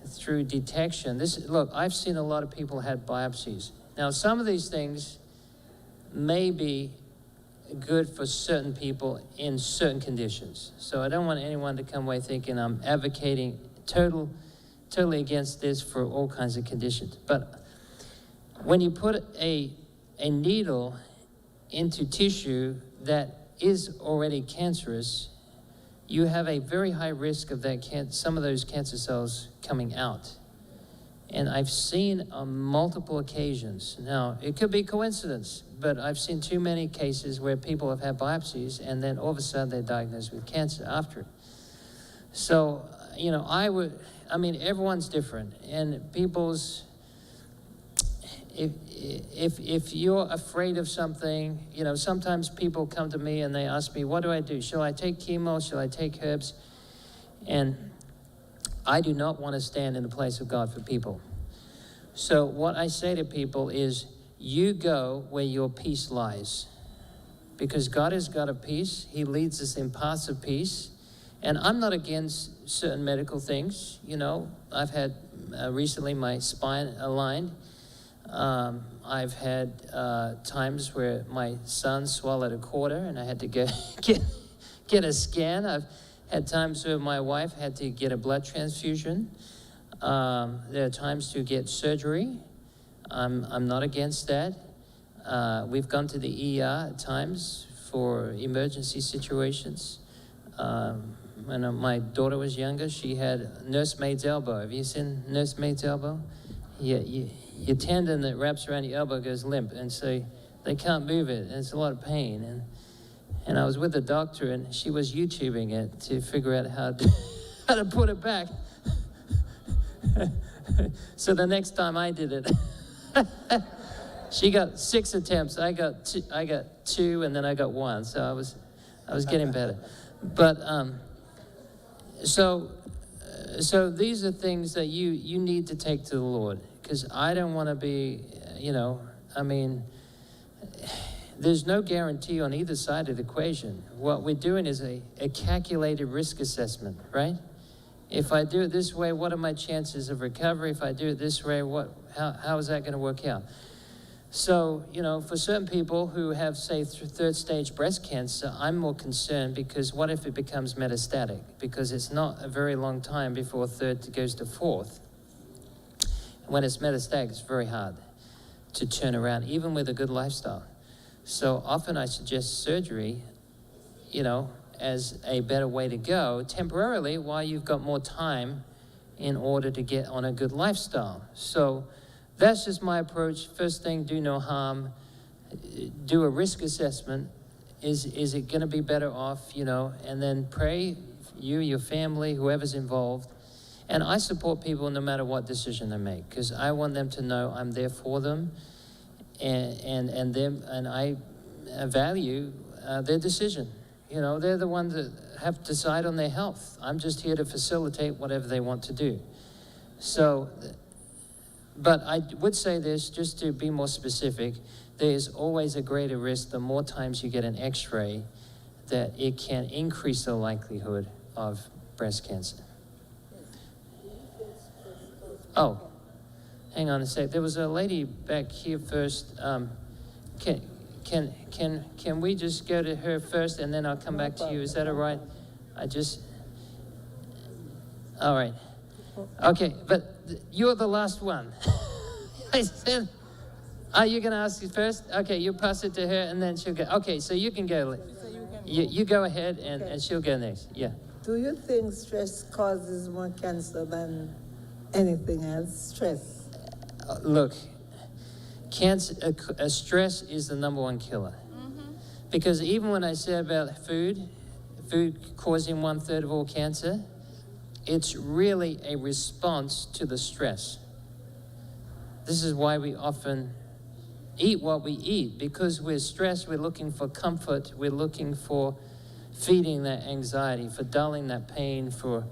through detection. Look, I've seen a lot of people had biopsies. Now, some of these things may be good for certain people in certain conditions. So I don't want anyone to come away thinking I'm advocating totally against this for all kinds of conditions. But when you put a needle into tissue that is already cancerous, you have a very high risk of some of those cancer cells coming out. And I've seen on multiple occasions. Now, it could be coincidence, but I've seen too many cases where people have had biopsies and then all of a sudden they're diagnosed with cancer after it. So, you know, everyone's different, and if you're afraid of something, you know, sometimes people come to me and they ask me, what do I do? Shall I take chemo? Shall I take herbs? And I do not want to stand in the place of God for people. So what I say to people is, you go where your peace lies. Because God has got a peace. He leads us in paths of peace. And I'm not against certain medical things. You know, I've had recently my spine aligned. I've had times where my son swallowed a quarter and I had to get a scan. I've had times where my wife had to get a blood transfusion. There are times to get surgery. I'm not against that. We've gone to the ER at times for emergency situations. When my daughter was younger, she had a nursemaid's elbow. Have you seen nursemaid's elbow? Yeah, your tendon that wraps around your elbow goes limp, and so they can't move it, and it's a lot of pain. And I was with the doctor, and she was YouTubing it to figure out how to put it back. So the next time I did it, she got 6 attempts. I got 2, and then I got 1. So I was getting better. But so these are things that you need to take to the Lord, because I don't want to be, you know, I mean, there's no guarantee on either side of the equation. What we're doing is a calculated risk assessment, right? If I do it this way, what are my chances of recovery? If I do it this way, how is that going to work out? So, you know, for certain people who have, say, third stage breast cancer, I'm more concerned, because what if it becomes metastatic? Because it's not a very long time before third goes to fourth. When it's metastatic, it's very hard to turn around, even with a good lifestyle. So often I suggest surgery, you know, as a better way to go temporarily while you've got more time in order to get on a good lifestyle. So that's just my approach. First thing, do no harm. Do a risk assessment. Is it going to be better off, you know? And then pray, you, your family, whoever's involved. And I support people no matter what decision they make, because I want them to know I'm there for them, and I value their decision. You know, they're the ones that have to decide on their health. I'm just here to facilitate whatever they want to do. So, but I would say this, just to be more specific, there is always a greater risk the more times you get an x-ray, that it can increase the likelihood of breast cancer. Oh, hang on a sec. There was a lady back here first. Can we just go to her first, and then I'll come back to you? Is that all right? All right. Okay, but you're the last one. I said, are you going to ask it first? Okay, you pass it to her, and then she'll go. Okay, so you can go. You go ahead, and she'll go next. Yeah. Do you think stress causes more cancer than anything else? Stress? Look, cancer, stress is the #1 killer. Because even when I said about food causing 1/3 of all cancer, it's really a response to the stress. This is why we often eat what we eat, because we're stressed, we're looking for comfort, we're looking for feeding that anxiety, for dulling that pain, for,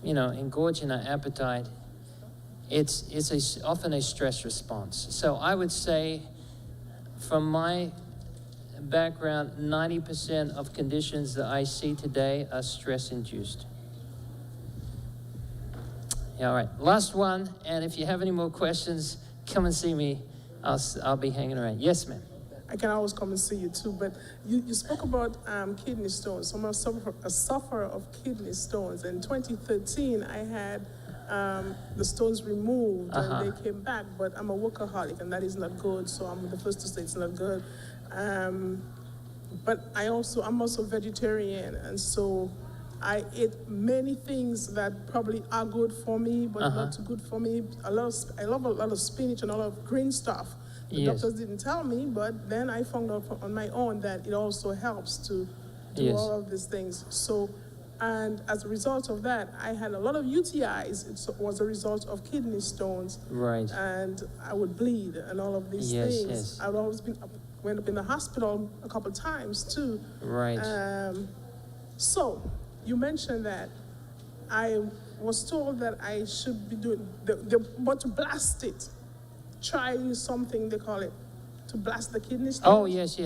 you know, engorging our appetite. It's often a stress response. So I would say, from my background, 90% of conditions that I see today are stress-induced. Yeah, all right. Last one, and if you have any more questions, come and see me. I'll be hanging around. Yes, ma'am. I can always come and see you too, but you spoke about kidney stones. So I'm a sufferer of kidney stones. In 2013, I had the stones removed and they came back, but I'm a workaholic and that is not good, so I'm the first to say it's not good. But I'm also vegetarian, and so I eat many things that probably are good for me, but not too good for me. I love a lot of spinach and a lot of green stuff. The doctors didn't tell me, but then I found out on my own that it also helps to do all of these things. So, and as a result of that, I had a lot of UTIs. It was a result of kidney stones. Right. And I would bleed and all of these things. Yes. I'd always went up in the hospital a couple of times too. Right. So, you mentioned that I was told that I should be doing, but to blast it, try something, they call it, to blast the kidney stones. Oh, yes.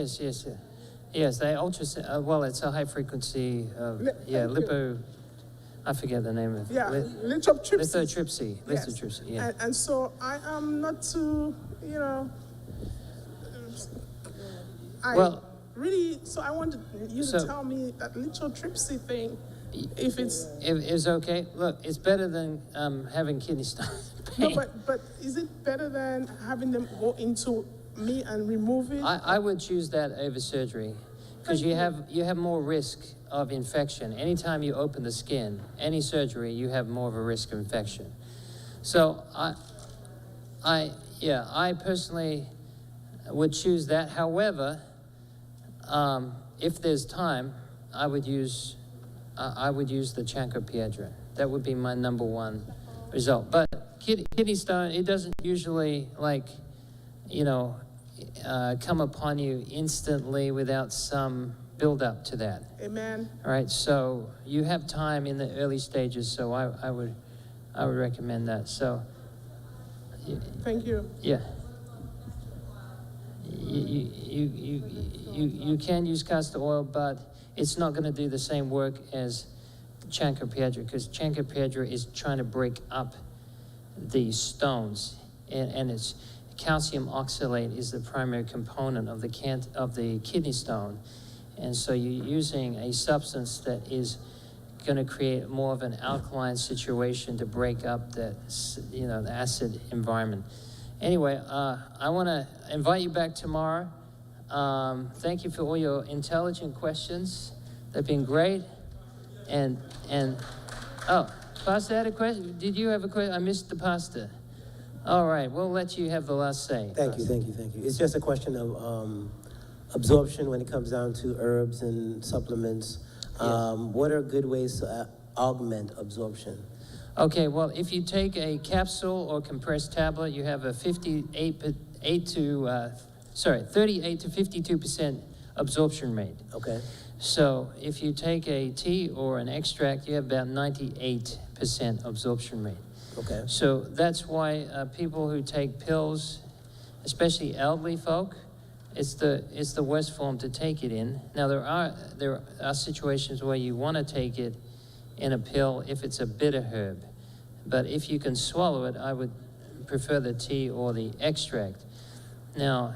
Yes, they well, it's a high frequency, lipo, I forget the name of it. Yeah, lithotripsy. Lithotripsy, yeah. And so I am not too, so I wanted you to tell me that lithotripsy thing, if it's okay. Look, it's better than having kidney stones. No, but is it better than having them go into me and remove it? I would choose that over surgery, because you have more risk of infection. Anytime you open the skin, any surgery, you have more of a risk of infection. So I personally would choose that. However, if there's time, I would use the Chancropiedra. That would be my number one result. But kidney stone, it doesn't usually come upon you instantly without some build up to that. Amen. All right, so you have time in the early stages, so I would recommend that. So thank you. Yeah. You can use castor oil, but it's not going to do the same work as Chancropiedra, because Chancropiedra is trying to break up the stones, and it's calcium oxalate is the primary component of the kidney stone, and so you're using a substance that is going to create more of an alkaline situation to break up the acid environment. Anyway, I want to invite you back tomorrow. Thank you for all your intelligent questions. They've been great. And Pastor had a question. Did you have a question? I missed the pastor. All right, we'll let you have the last say. Thank you. It's just a question of absorption when it comes down to herbs and supplements. What are good ways to augment absorption? Okay, well, if you take a capsule or compressed tablet, you have a 38 to 52% absorption rate. Okay. So if you take a tea or an extract, you have about 98% absorption rate. Okay. So that's why people who take pills, especially elderly folk, it's the worst form to take it in. Now there are situations where you want to take it in a pill if it's a bitter herb, but if you can swallow it, I would prefer the tea or the extract. Now,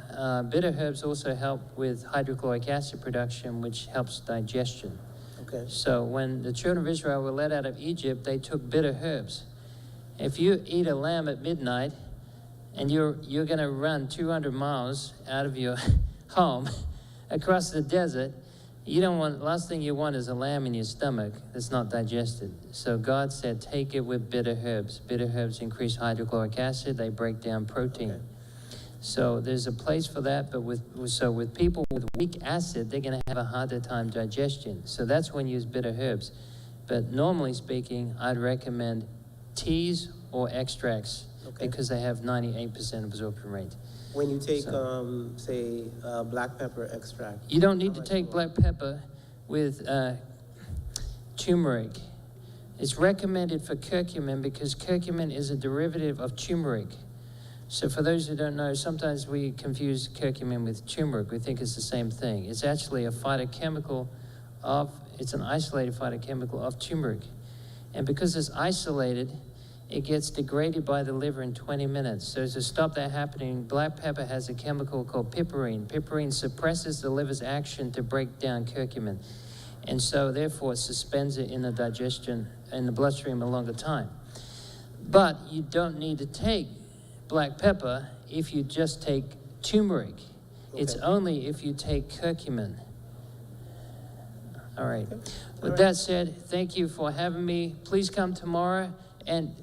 bitter herbs also help with hydrochloric acid production, which helps digestion. Okay. So when the children of Israel were led out of Egypt, they took bitter herbs. If you eat a lamb at midnight and you're going to run 200 miles out of your home across the desert, last thing you want is a lamb in your stomach that's not digested. So God said, take it with bitter herbs. Bitter herbs increase hydrochloric acid, they break down protein. Okay. So there's a place for that, but with people with weak acid, they're going to have a harder time digestion. So that's when you use bitter herbs. But normally speaking, I'd recommend teas or extracts because they have 98% absorption rate. When you take, say, black pepper extract. You don't need to take black pepper with turmeric. It's recommended for curcumin because curcumin is a derivative of turmeric. So for those who don't know, sometimes we confuse curcumin with turmeric. We think it's the same thing. It's actually a phytochemical it's an isolated phytochemical of turmeric. And because it's isolated, it gets degraded by the liver in 20 minutes. So to stop that happening, black pepper has a chemical called piperine. Piperine suppresses the liver's action to break down curcumin. And so therefore it suspends it in the digestion, in the bloodstream a longer time. But you don't need to take black pepper if you just take turmeric. It's only if you take curcumin. All right. With that said, thank you for having me. Please come tomorrow. And